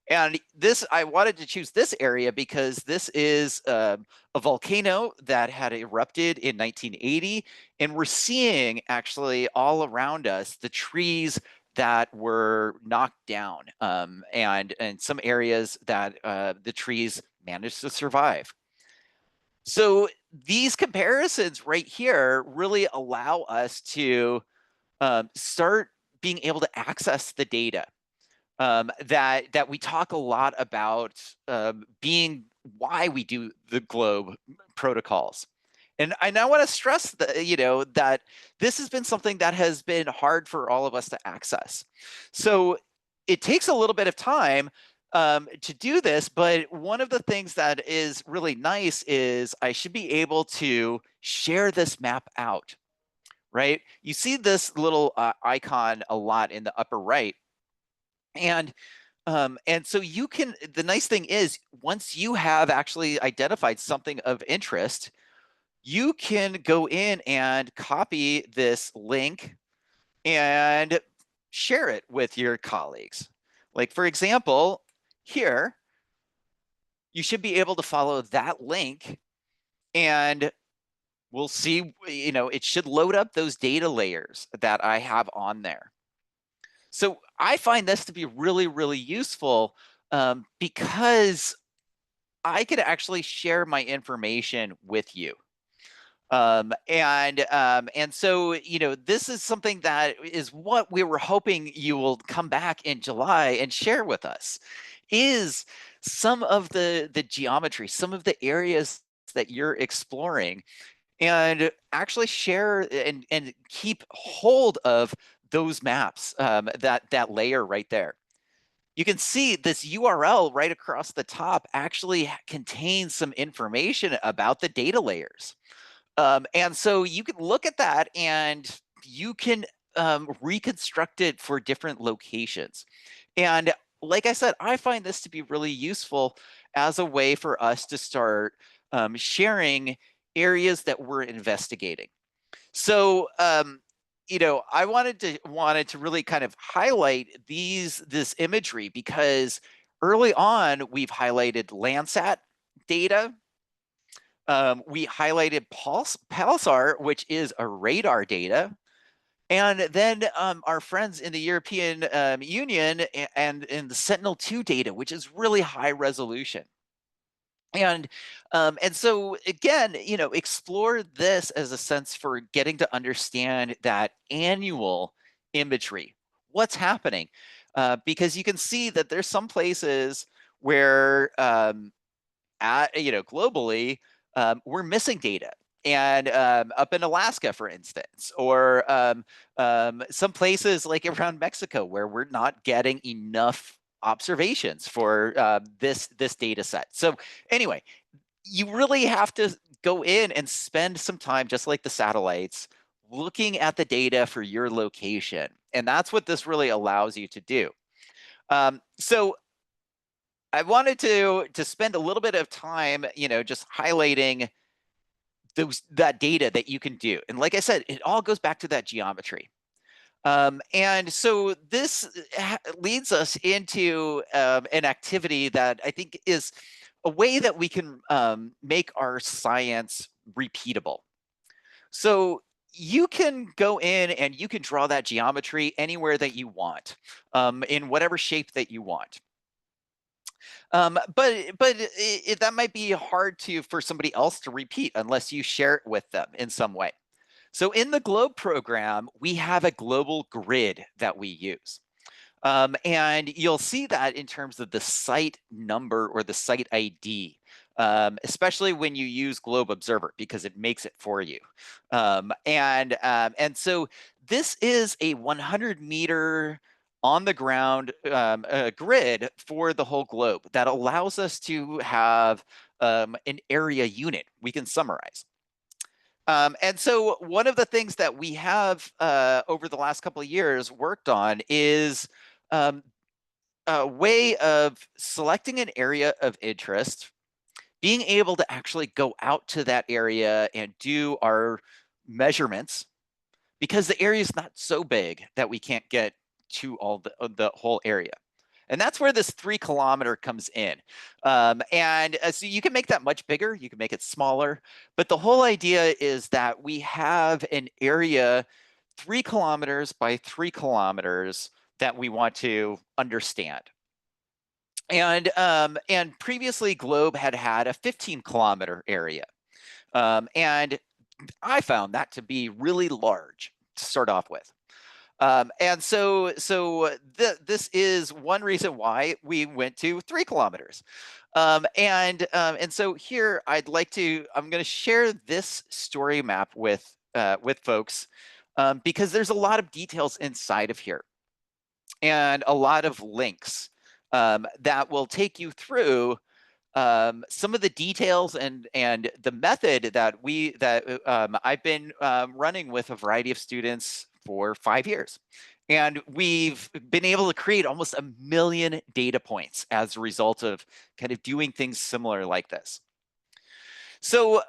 And this, I wanted to choose this area because this is a volcano that had erupted in 1980. And we're seeing actually all around us the trees that were knocked down, and some areas that the trees managed to survive. So these comparisons right here really allow us to start being able to access the data that we talk a lot about, being why we do the globe protocols. And I now want to stress that, that this has been something that has been hard for all of us to access. So it takes a little bit of time to do this, but one of the things that is really nice is I should be able to share this map out, right? You see this little icon a lot in the upper right. And so you can, the nice thing is, once you have actually identified something of interest, you can go in and copy this link and share it with your colleagues. Like, for example, here, you should be able to follow that link and we'll see, it should load up those data layers that I have on there. So I find this to be really, really useful because I could actually share my information with you. And so, this is something that is what we were hoping you will come back in July and share with us, is some of the geometry, some of the areas that you're exploring, and actually share and keep hold of those maps, that layer right there. You can see this URL right across the top actually contains some information about the data layers. And so you can look at that and you can reconstruct it for different locations. And like I said, I find this to be really useful as a way for us to start sharing areas that we're investigating. So, I wanted to really kind of highlight this imagery because early on we've highlighted Landsat data. We highlighted Pulsar, which is a radar data. And then our friends in the European Union and in the Sentinel-2 data, which is really high resolution. And so again, explore this as a sense for getting to understand that annual imagery, what's happening, because you can see that there's some places where globally, we're missing data. And up in Alaska, for instance, or some places like around Mexico where we're not getting enough observations for this data set. So anyway, you really have to go in and spend some time, just like the satellites, looking at the data for your location. And that's what this really allows you to do. So I wanted to spend a little bit of time, just highlighting that data that you can do. And like I said, it all goes back to that geometry. And so this leads us into an activity that I think is a way that we can make our science repeatable. So you can go in and you can draw that geometry anywhere that you want, in whatever shape that you want. But that might be hard for somebody else to repeat unless you share it with them in some way. So in the GLOBE program, we have a global grid that we use. And you'll see that in terms of the site number or the site ID, especially when you use Globe Observer, because it makes it for you. And so this is a 100-meter on the ground grid for the whole globe that allows us to have an area unit we can summarize. And so one of the things that we have over the last couple of years worked on is a way of selecting an area of interest, being able to actually go out to that area and do our measurements, because the area is not so big that we can't get to all the whole area. And that's where this 3 kilometer comes in. And so you can make that much bigger, you can make it smaller, but the whole idea is that we have an area 3 kilometers by 3 kilometers that we want to understand. And previously Globe had a 15-kilometer area. And I found that to be really large to start off with. And so this is one reason why we went to 3 kilometers. And so here I'm going to share this story map with folks, because there's a lot of details inside of here and a lot of links that will take you through some of the details and the method that I've been running with a variety of students for 5 years. And we've been able to create almost 1 million data points as a result of kind of doing things similar like this. So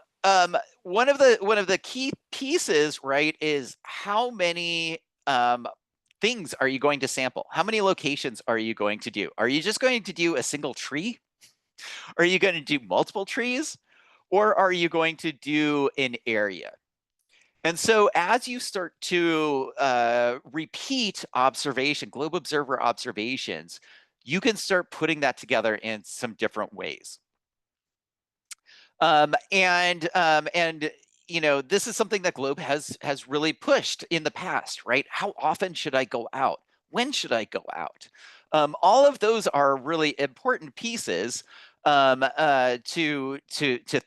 one of the key pieces, right, is how many things are you going to sample? How many locations are you going to do? Are you just going to do a single tree? Are you going to do multiple trees? Or are you going to do an area? And so as you start to repeat Globe Observer observations, you can start putting that together in some different ways. And this is something that Globe has really pushed in the past, right? How often should I go out? When should I go out? All of those are really important pieces to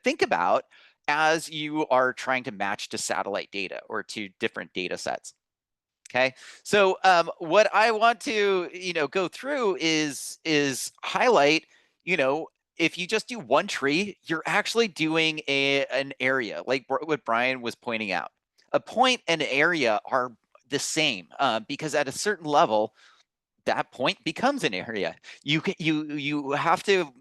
think about as you are trying to match to satellite data or to different data sets. Okay, so what I want to go through is highlight, if you just do one tree, you're actually doing an area, like what Brian was pointing out. A point and an area are the same, because at a certain level, that point becomes an area. You have to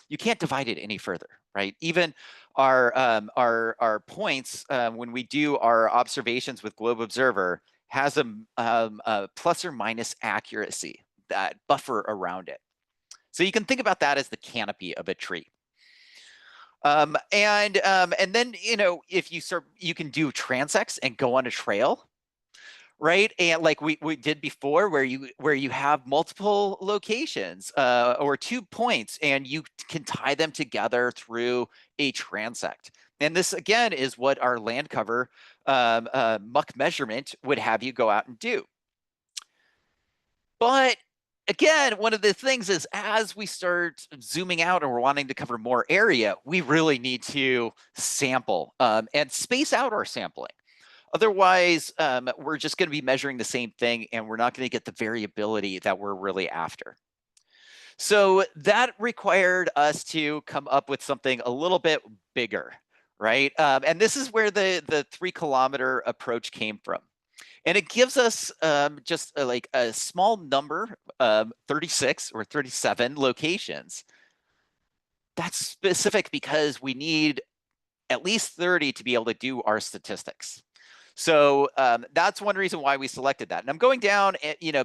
you can't divide it any further, right? Even our points, when we do our observations with Globe Observer, has a plus or minus accuracy, that buffer around it. So you can think about that as the canopy of a tree. And then if you can do transects and go on a trail, right? And like we did before, where you have multiple locations or 2 points, and you can tie them together through a transect. And this again is what our land cover muck measurement would have you go out and do. But again, one of the things is, as we start zooming out and we're wanting to cover more area, we really need to sample and space out our sampling. Otherwise, we're just going to be measuring the same thing, and we're not going to get the variability that we're really after. So that required us to come up with something a little bit bigger, right? And this is where the 3 kilometer approach came from. And it gives us just like a small number, 36 or 37 locations. That's specific because we need at least 30 to be able to do our statistics. So that's one reason why we selected that. And I'm going down,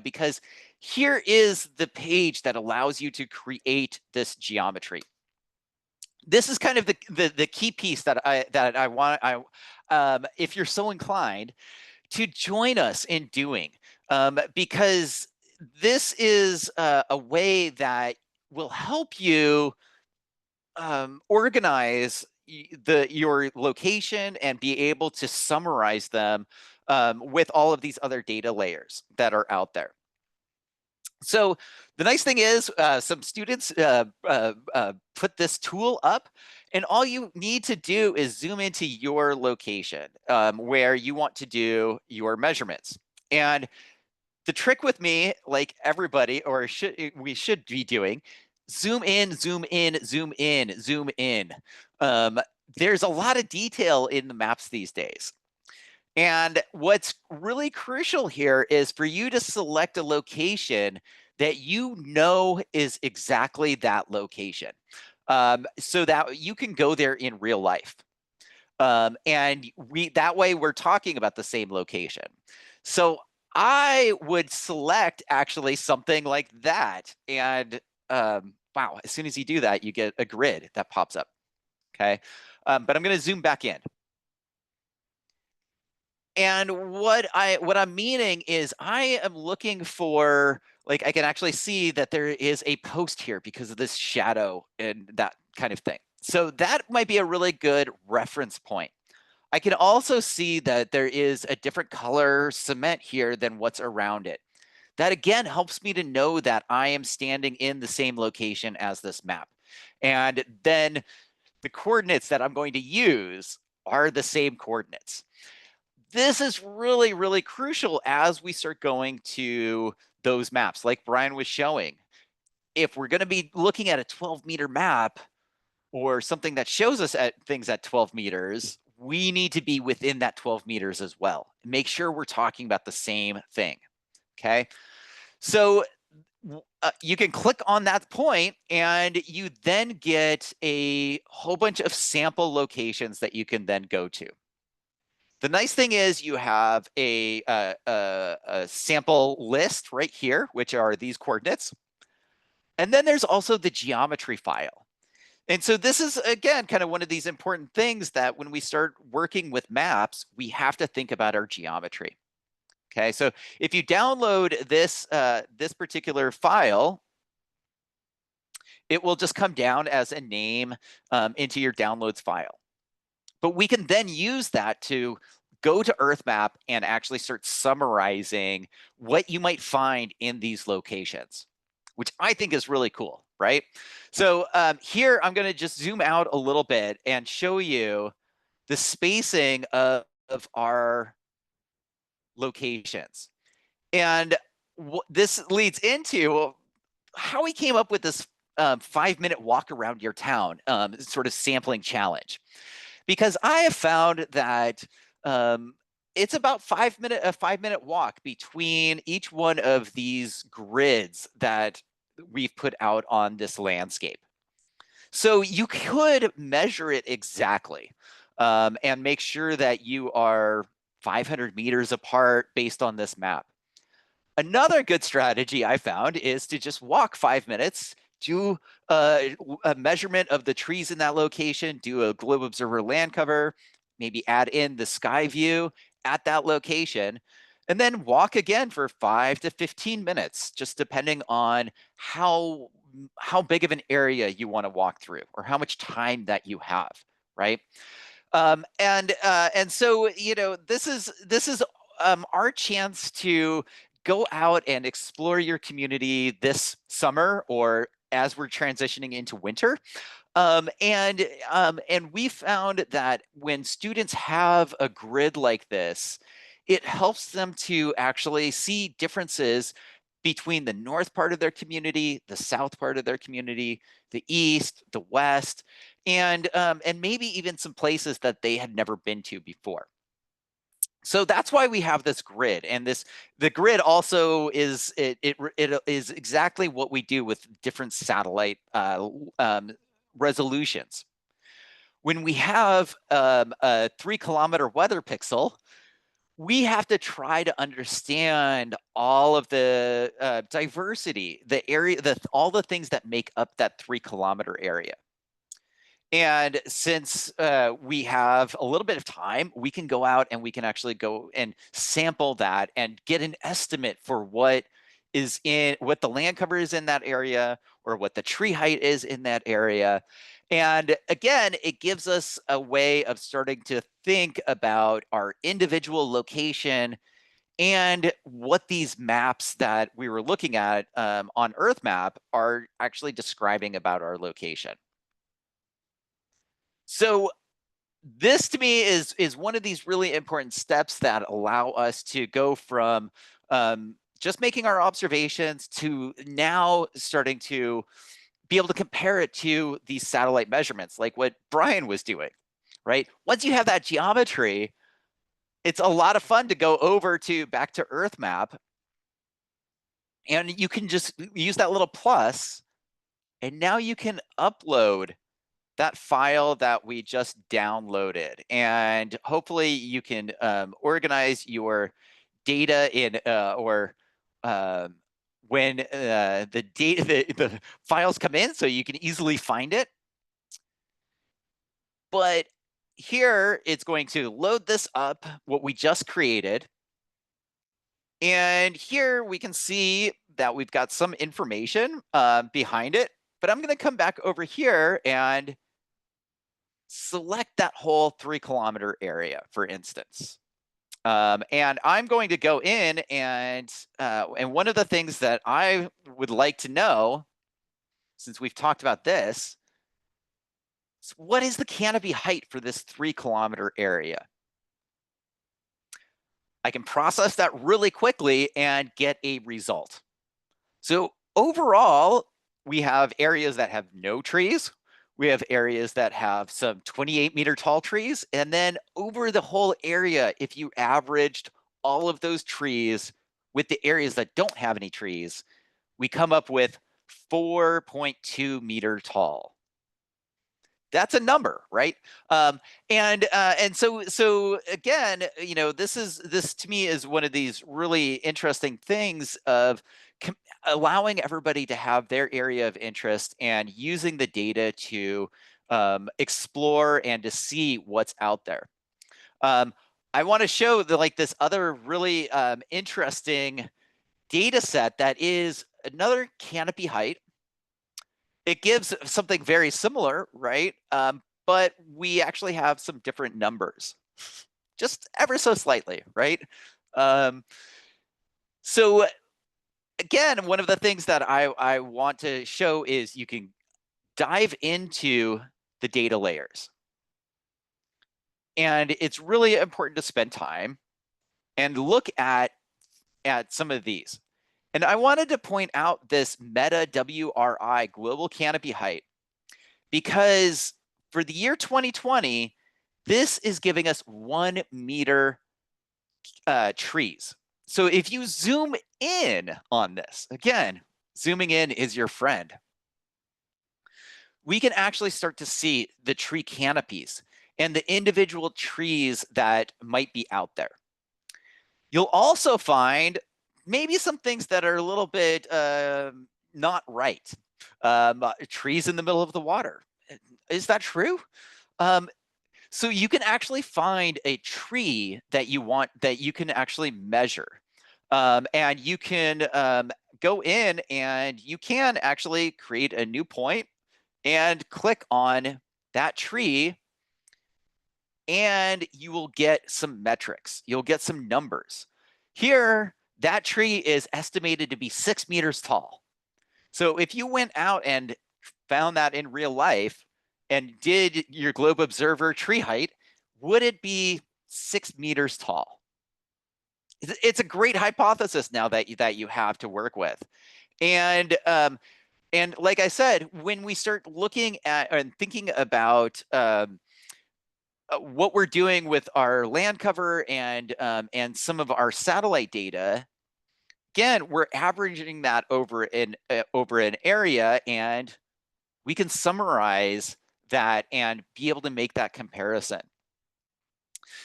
because here is the page that allows you to create this geometry. This is kind of the key piece that I want. If you're so inclined to join us in doing, because this is a way that will help you organize your location and be able to summarize them with all of these other data layers that are out there. So the nice thing is some students put this tool up, and all you need to do is zoom into your location where you want to do your measurements. And the trick with me, like everybody, or we should be doing, zoom in, zoom in, zoom in, zoom in. There's a lot of detail in the maps these days. And what's really crucial here is for you to select a location that you know is exactly that location, so that you can go there in real life. And that way we're talking about the same location. So I would select actually something like that. And wow, as soon as you do that, you get a grid that pops up. Okay. But I'm going to zoom back in. And what I'm meaning is I am looking for, like, I can actually see that there is a post here because of this shadow and that kind of thing. So that might be a really good reference point. I can also see that there is a different color cement here than what's around it. That again helps me to know that I am standing in the same location as this map. And then the coordinates that I'm going to use are the same coordinates. This is really, really crucial as we start going to those maps, like Brian was showing. If we're going to be looking at a 12-meter map or something that shows us at things at 12 meters, we need to be within that 12 meters as well. Make sure we're talking about the same thing. Okay. So you can click on that point and you then get a whole bunch of sample locations that you can then go to. The nice thing is you have a sample list right here, which are these coordinates. And then there's also the geometry file. And so this is, again, kind of one of these important things that when we start working with maps, we have to think about our geometry. Okay, so if you download this, this particular file, it will just come down as a name into your downloads file. But we can then use that to go to EarthMap and actually start summarizing what you might find in these locations, which I think is really cool, right? So here I'm going to just zoom out a little bit and show you the spacing of our locations. And this leads into how we came up with this 5-minute walk around your town sort of sampling challenge. Because I have found that it's about a 5-minute walk between each one of these grids that we've put out on this landscape. So you could measure it exactly and make sure that you are 500 meters apart based on this map. Another good strategy I found is to just walk 5 minutes, do a measurement of the trees in that location, do a globe observer land cover, maybe add in the sky view at that location, and then walk again for 5 to 15 minutes, just depending on how big of an area you want to walk through or how much time that you have, right? And so, you know, this is our chance to go out and explore your community this summer or as we're transitioning into winter. And we found that when students have a grid like this, it helps them to actually see differences between the north part of their community, the south part of their community, the east, the west, and maybe even some places that they had never been to before. So that's why we have this grid, and the grid also is it is exactly what we do with different satellite resolutions. When we have a 3-kilometer weather pixel, we have to try to understand all of the diversity, the area, all the things that make up that 3-kilometer area. And since we have a little bit of time, we can go out and we can actually go and sample that and get an estimate for what the land cover is in that area or what the tree height is in that area. And again, it gives us a way of starting to think about our individual location and what these maps that we were looking at on Earth Map are actually describing about our location. So this to me is one of these really important steps that allow us to go from just making our observations to now starting to be able to compare it to these satellite measurements, like what Brian was doing, right? Once you have that geometry, it's a lot of fun to go over to back to Earth Map, and you can just use that little plus, and now you can upload that file that we just downloaded, and hopefully you can organize your data in when the data the files come in, so you can easily find it. But here it's going to load this up, what we just created. And here we can see that we've got some information behind it. But I'm going to come back over here and select that whole 3-kilometer area, for instance. And I'm going to go in and one of the things that I would like to know, since we've talked about this, is what is the canopy height for this 3-kilometer area? I can process that really quickly and get a result. So overall, we have areas that have no trees. We have areas that have some 28-meter tall trees. And then over the whole area, if you averaged all of those trees with the areas that don't have any trees, we come up with 4.2 meter tall. That's a number, right? And so again, you know, this to me is one of these really interesting things of allowing everybody to have their area of interest and using the data to explore and to see what's out there. I want to show this other really interesting data set that is another canopy height. It gives something very similar, right? But we actually have some different numbers, just ever so slightly, right? So again, one of the things that I want to show is you can dive into the data layers. And it's really important to spend time and look at some of these. And I wanted to point out this meta WRI, global canopy height, because for the year 2020, this is giving us 1 meter trees. So if you zoom in on this, again, zooming in is your friend, we can actually start to see the tree canopies and the individual trees that might be out there. You'll also find maybe some things that are a little bit not right. Trees in the middle of the water. Is that true? So you can actually find a tree that you want, that you can actually measure. And you can go in and you can actually create a new point and click on that tree, and you will get some metrics. You'll get some numbers. Here, that tree is estimated to be 6 meters tall. So if you went out and found that in real life and did your Globe Observer tree height, would it be 6 meters tall? It's a great hypothesis now that you have to work with. And like I said, when we start looking at and thinking about what we're doing with our land cover and some of our satellite data, again, we're averaging that over an area, and we can summarize that and be able to make that comparison.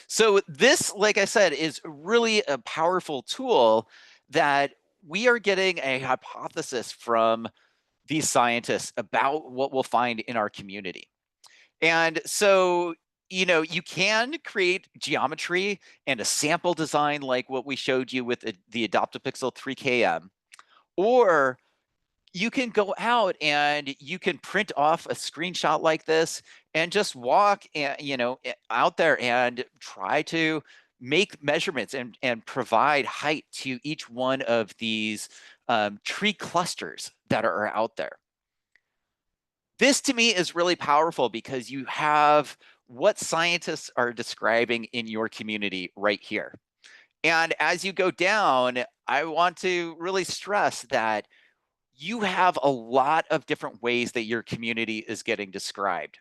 So this, like I said, is really a powerful tool that we are getting a hypothesis from these scientists about what we'll find in our community. And so, you know, you can create geometry and a sample design like what we showed you with the Adopt-A-Pixel 3KM, or you can go out and you can print off a screenshot like this and just walk, you know, out there and try to make measurements and provide height to each one of these tree clusters that are out there. This to me is really powerful because you have what scientists are describing in your community right here. And as you go down, I want to really stress that you have a lot of different ways that your community is getting described.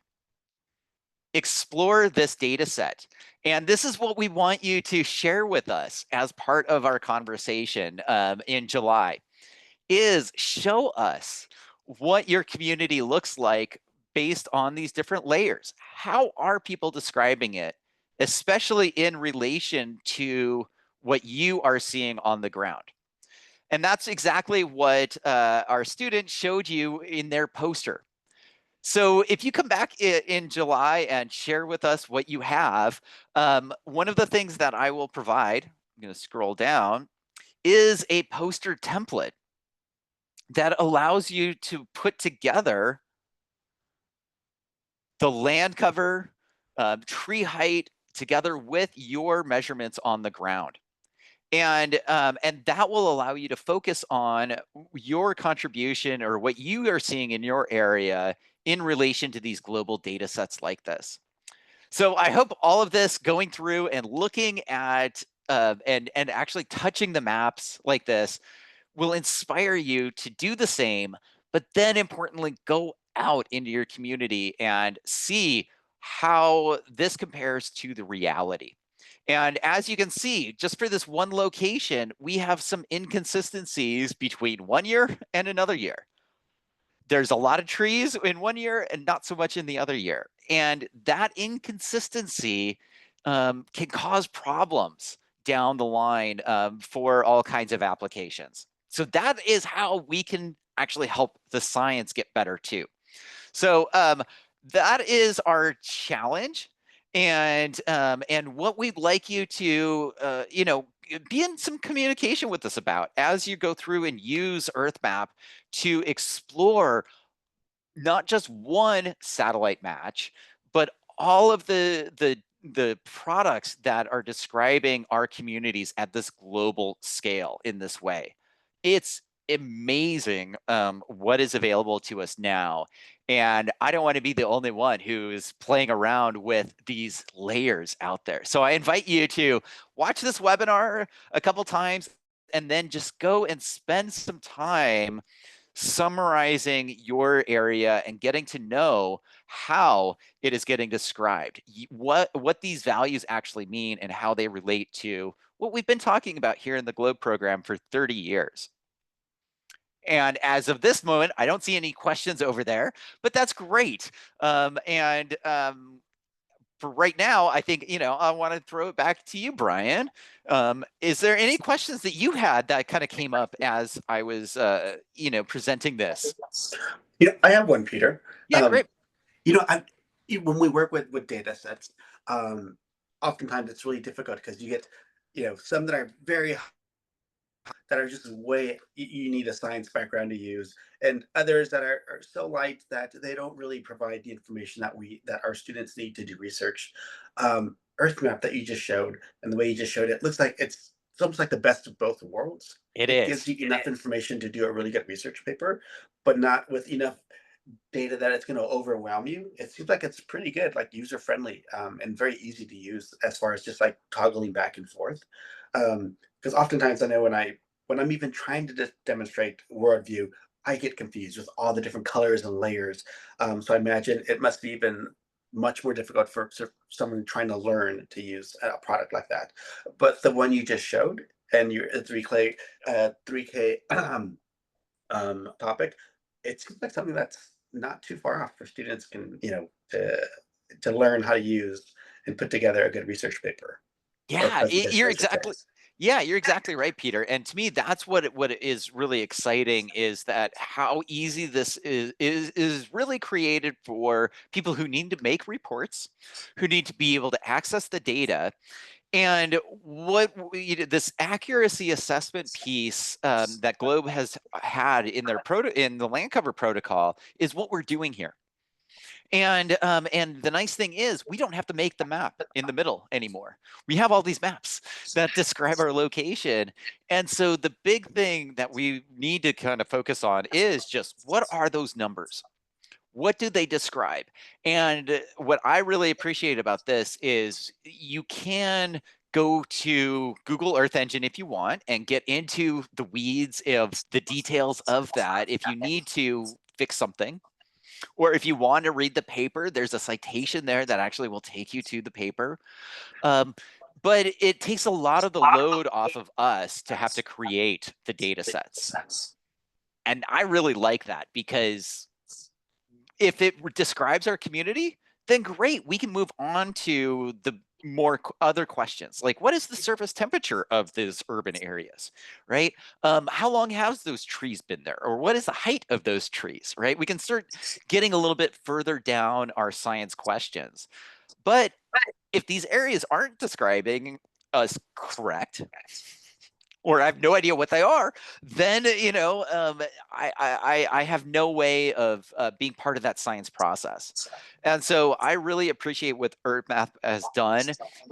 Explore this data set. And this is what we want you to share with us as part of our conversation in July, is show us what your community looks like based on these different layers. How are people describing it, especially in relation to what you are seeing on the ground? And that's exactly what our students showed you in their poster. So if you come back in July and share with us what you have, one of the things that I will provide, I'm going to scroll down, is a poster template that allows you to put together the land cover, tree height, together with your measurements on the ground. And that will allow you to focus on your contribution or what you are seeing in your area in relation to these global data sets like this. So I hope all of this going through and looking at and actually touching the maps like this will inspire you to do the same, but then importantly, go out into your community and see how this compares to the reality. And as you can see, just for this one location, we have some inconsistencies between one year and another year. There's a lot of trees in one year and not so much in the other year. And that inconsistency can cause problems down the line for all kinds of applications. So that is how we can actually help the science get better too. So that is our challenge. And what we'd like you to, be in some communication with us about as you go through and use EarthMap to explore not just one satellite match, but all of the products that are describing our communities at this global scale in this way. It's amazing what is available to us now. And I don't want to be the only one who's playing around with these layers out there. So I invite you to watch this webinar a couple times and then just go and spend some time summarizing your area and getting to know how it is getting described, what these values actually mean and how they relate to what we've been talking about here in the Globe program for 30 years. And as of this moment, I don't see any questions over there, but that's great. For right now, I think, I want to throw it back to you, Brian. Is there any questions that you had that kind of came up as I was, presenting this? I have one, Peter. Yeah, great. When we work with data sets, oftentimes it's really difficult because you get, some that are very that are just way you need a science background to use, and others that are so light that they don't really provide the information that our students need to do research. EarthMap that you just showed, and the way you just showed it, looks like it's almost like the best of both worlds. It gives you enough information to do a really good research paper, but not with enough data that it's going to overwhelm you. It seems like it's pretty good, like user friendly, and very easy to use as far as just like toggling back and forth. Because oftentimes I know when I'm even trying to demonstrate worldview, I get confused with all the different colors and layers. So I imagine it must be even much more difficult for someone trying to learn to use a product like that. But the one you just showed and your 3K topic, it seems like something that's not too far off for students can, to learn how to use and put together a good research paper. Yeah, you're exactly right, Peter. And to me, that's what is really exciting, is that how easy this is really created for people who need to make reports, who need to be able to access the data. And this accuracy assessment piece that Globe has had in their in the land cover protocol is what we're doing here. And the nice thing is we don't have to make the map in the middle anymore. We have all these maps that describe our location. And so the big thing that we need to kind of focus on is just what are those numbers? What do they describe? And what I really appreciate about this is you can go to Google Earth Engine if you want and get into the weeds of the details of that if you need to fix something. Or if you want to read the paper, there's a citation there that actually will take you to the paper. But it takes a lot of the load off of us to have to create the data sets. And I really like that, because if it describes our community, then great, we can move on to the more other questions, like what is the surface temperature of those urban areas, right? How long has those trees been there, or what is the height of those trees, right? We can start getting a little bit further down our science questions. But if these areas aren't describing us correct, or I have no idea what they are, then I have no way of being part of that science process. And so I really appreciate what EarthMap has done.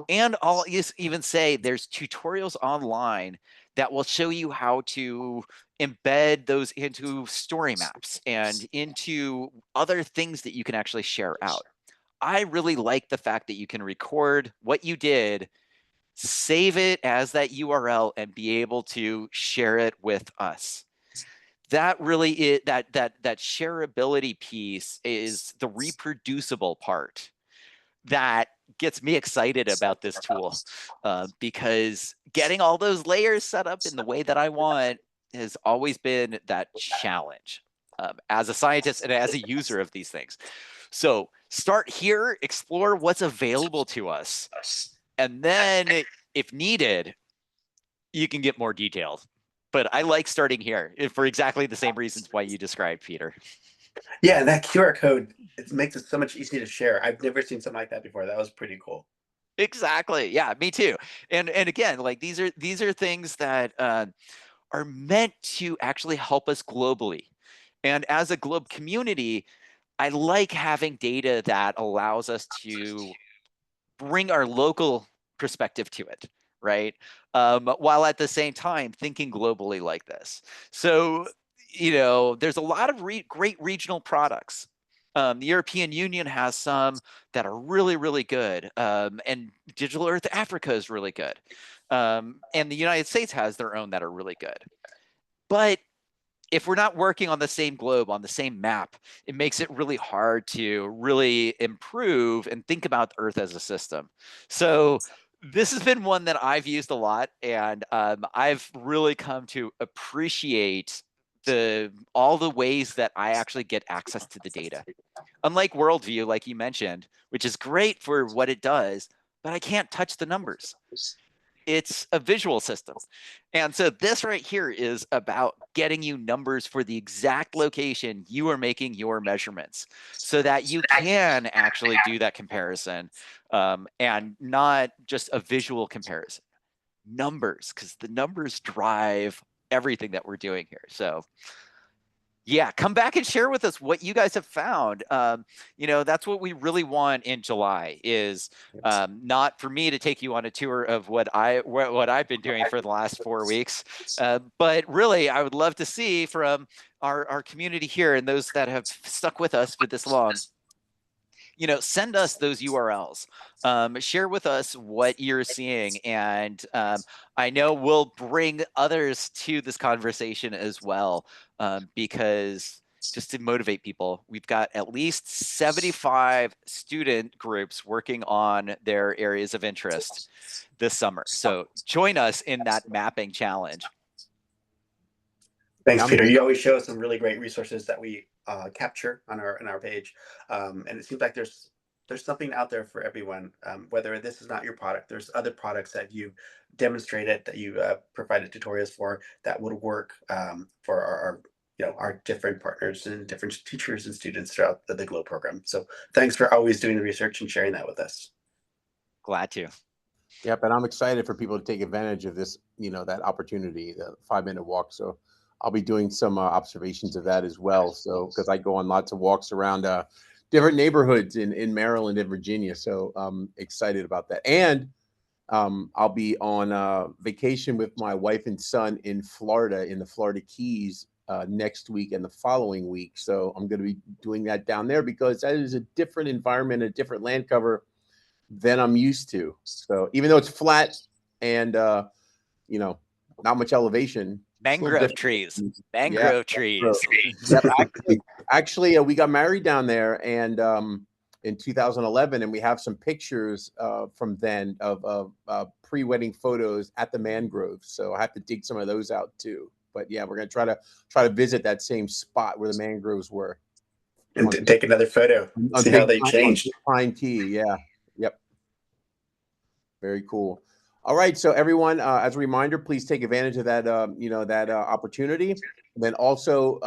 And I'll even say there's tutorials online that will show you how to embed those into story maps and into other things that you can actually share out. I really like the fact that you can record what you did, save it as that URL, and be able to share it with us. That really is that shareability piece is the reproducible part that gets me excited about this tool, because getting all those layers set up in the way that I want has always been that challenge, as a scientist and as a user of these things. So start here, explore what's available to us, and then if needed, you can get more details. But I like starting here for exactly the same reasons why you described, Peter. Yeah, that QR code, it makes it so much easier to share. I've never seen something like that before. That was pretty cool. Exactly. Yeah, me too. And again, like these are things that are meant to actually help us globally. And as a globe community, I like having data that allows us to bring our local perspective to it, right? While at the same time thinking globally like this. So, there's a lot of great regional products. The European Union has some that are really, really good. And Digital Earth Africa is really good. And the United States has their own that are really good. But if we're not working on the same globe, on the same map, it makes it really hard to really improve and think about the Earth as a system. So this has been one that I've used a lot, and I've really come to appreciate all the ways that I actually get access to the data. Unlike Worldview, like you mentioned, which is great for what it does, but I can't touch the numbers. It's a visual system. And so this right here is about getting you numbers for the exact location you are making your measurements, so that you can actually do that comparison, and not just a visual comparison. Numbers, because the numbers drive everything that we're doing here. So yeah, come back and share with us what you guys have found. That's what we really want in July, is not for me to take you on a tour of what I've been doing for the last 4 weeks, but really I would love to see from our community here and those that have stuck with us for this long. Send us those URLs. Share with us what you're seeing. And I know we'll bring others to this conversation as well, because just to motivate people, we've got at least 75 student groups working on their areas of interest this summer. So join us in that mapping challenge. Thanks, Peter. You always show some really great resources that we capture on our page, and it seems like there's something out there for everyone. Whether this is not your product, there's other products that you've demonstrated, that you provided tutorials for, that would work for our different partners and different teachers and students throughout the GLOW program. So thanks for always doing the research and sharing that with us. Glad to. Yep, and I'm excited for people to take advantage of this, that opportunity, the 5-minute walk. So I'll be doing some observations of that as well. So because I go on lots of walks around different neighborhoods in Maryland and Virginia. So I'm excited about that. And I'll be on vacation with my wife and son in Florida, in the Florida Keys, next week and the following week. So I'm going to be doing that down there because that is a different environment, a different land cover than I'm used to. So even though it's flat and you know, not much elevation, mangrove trees, mangrove trees. Yep. Actually, we got married down there, and in 2011, and we have some pictures from then of pre-wedding photos at the mangrove. So I have to dig some of those out too. But yeah, we're gonna try to visit that same spot where the mangroves were, and take another photo. See how they changed. Pine Key, yeah, yep, very cool. All right, so everyone, as a reminder, please take advantage of that, opportunity. And then also,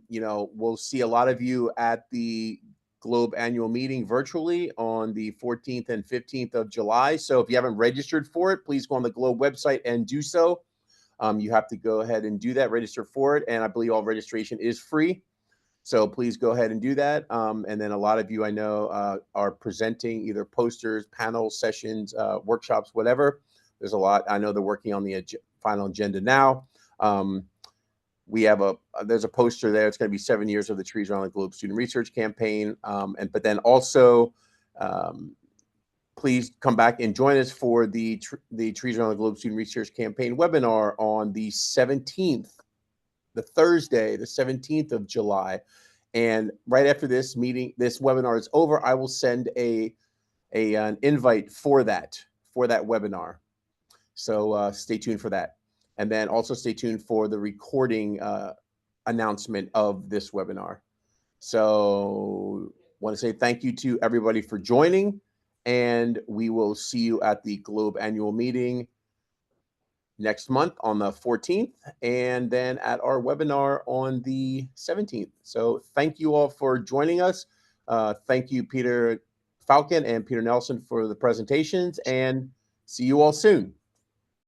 we'll see a lot of you at the Globe annual meeting virtually on the 14th and 15th of July. So if you haven't registered for it, please go on the Globe website and do so. You have to go ahead and do that, register for it. And I believe all registration is free. So please go ahead and do that. And then a lot of you I know are presenting either posters, panels, sessions, workshops, whatever. There's a lot. I know they're working on the final agenda now. We have there's a poster there. It's going to be 7 years of the Trees Around the Globe Student Research Campaign. But then also, please come back and join us for the Trees Around the Globe Student Research Campaign webinar on the 17th, the Thursday, the 17th of July. And right after this webinar is over, I will send an invite for that webinar. So stay tuned for that. And then also stay tuned for the recording announcement of this webinar. So want to say thank you to everybody for joining, and we will see you at the Globe annual meeting next month on the 14th, and then at our webinar on the 17th. So thank you all for joining us. Thank you, Peder Falcon and Peder Nelson, for the presentations, and see you all soon.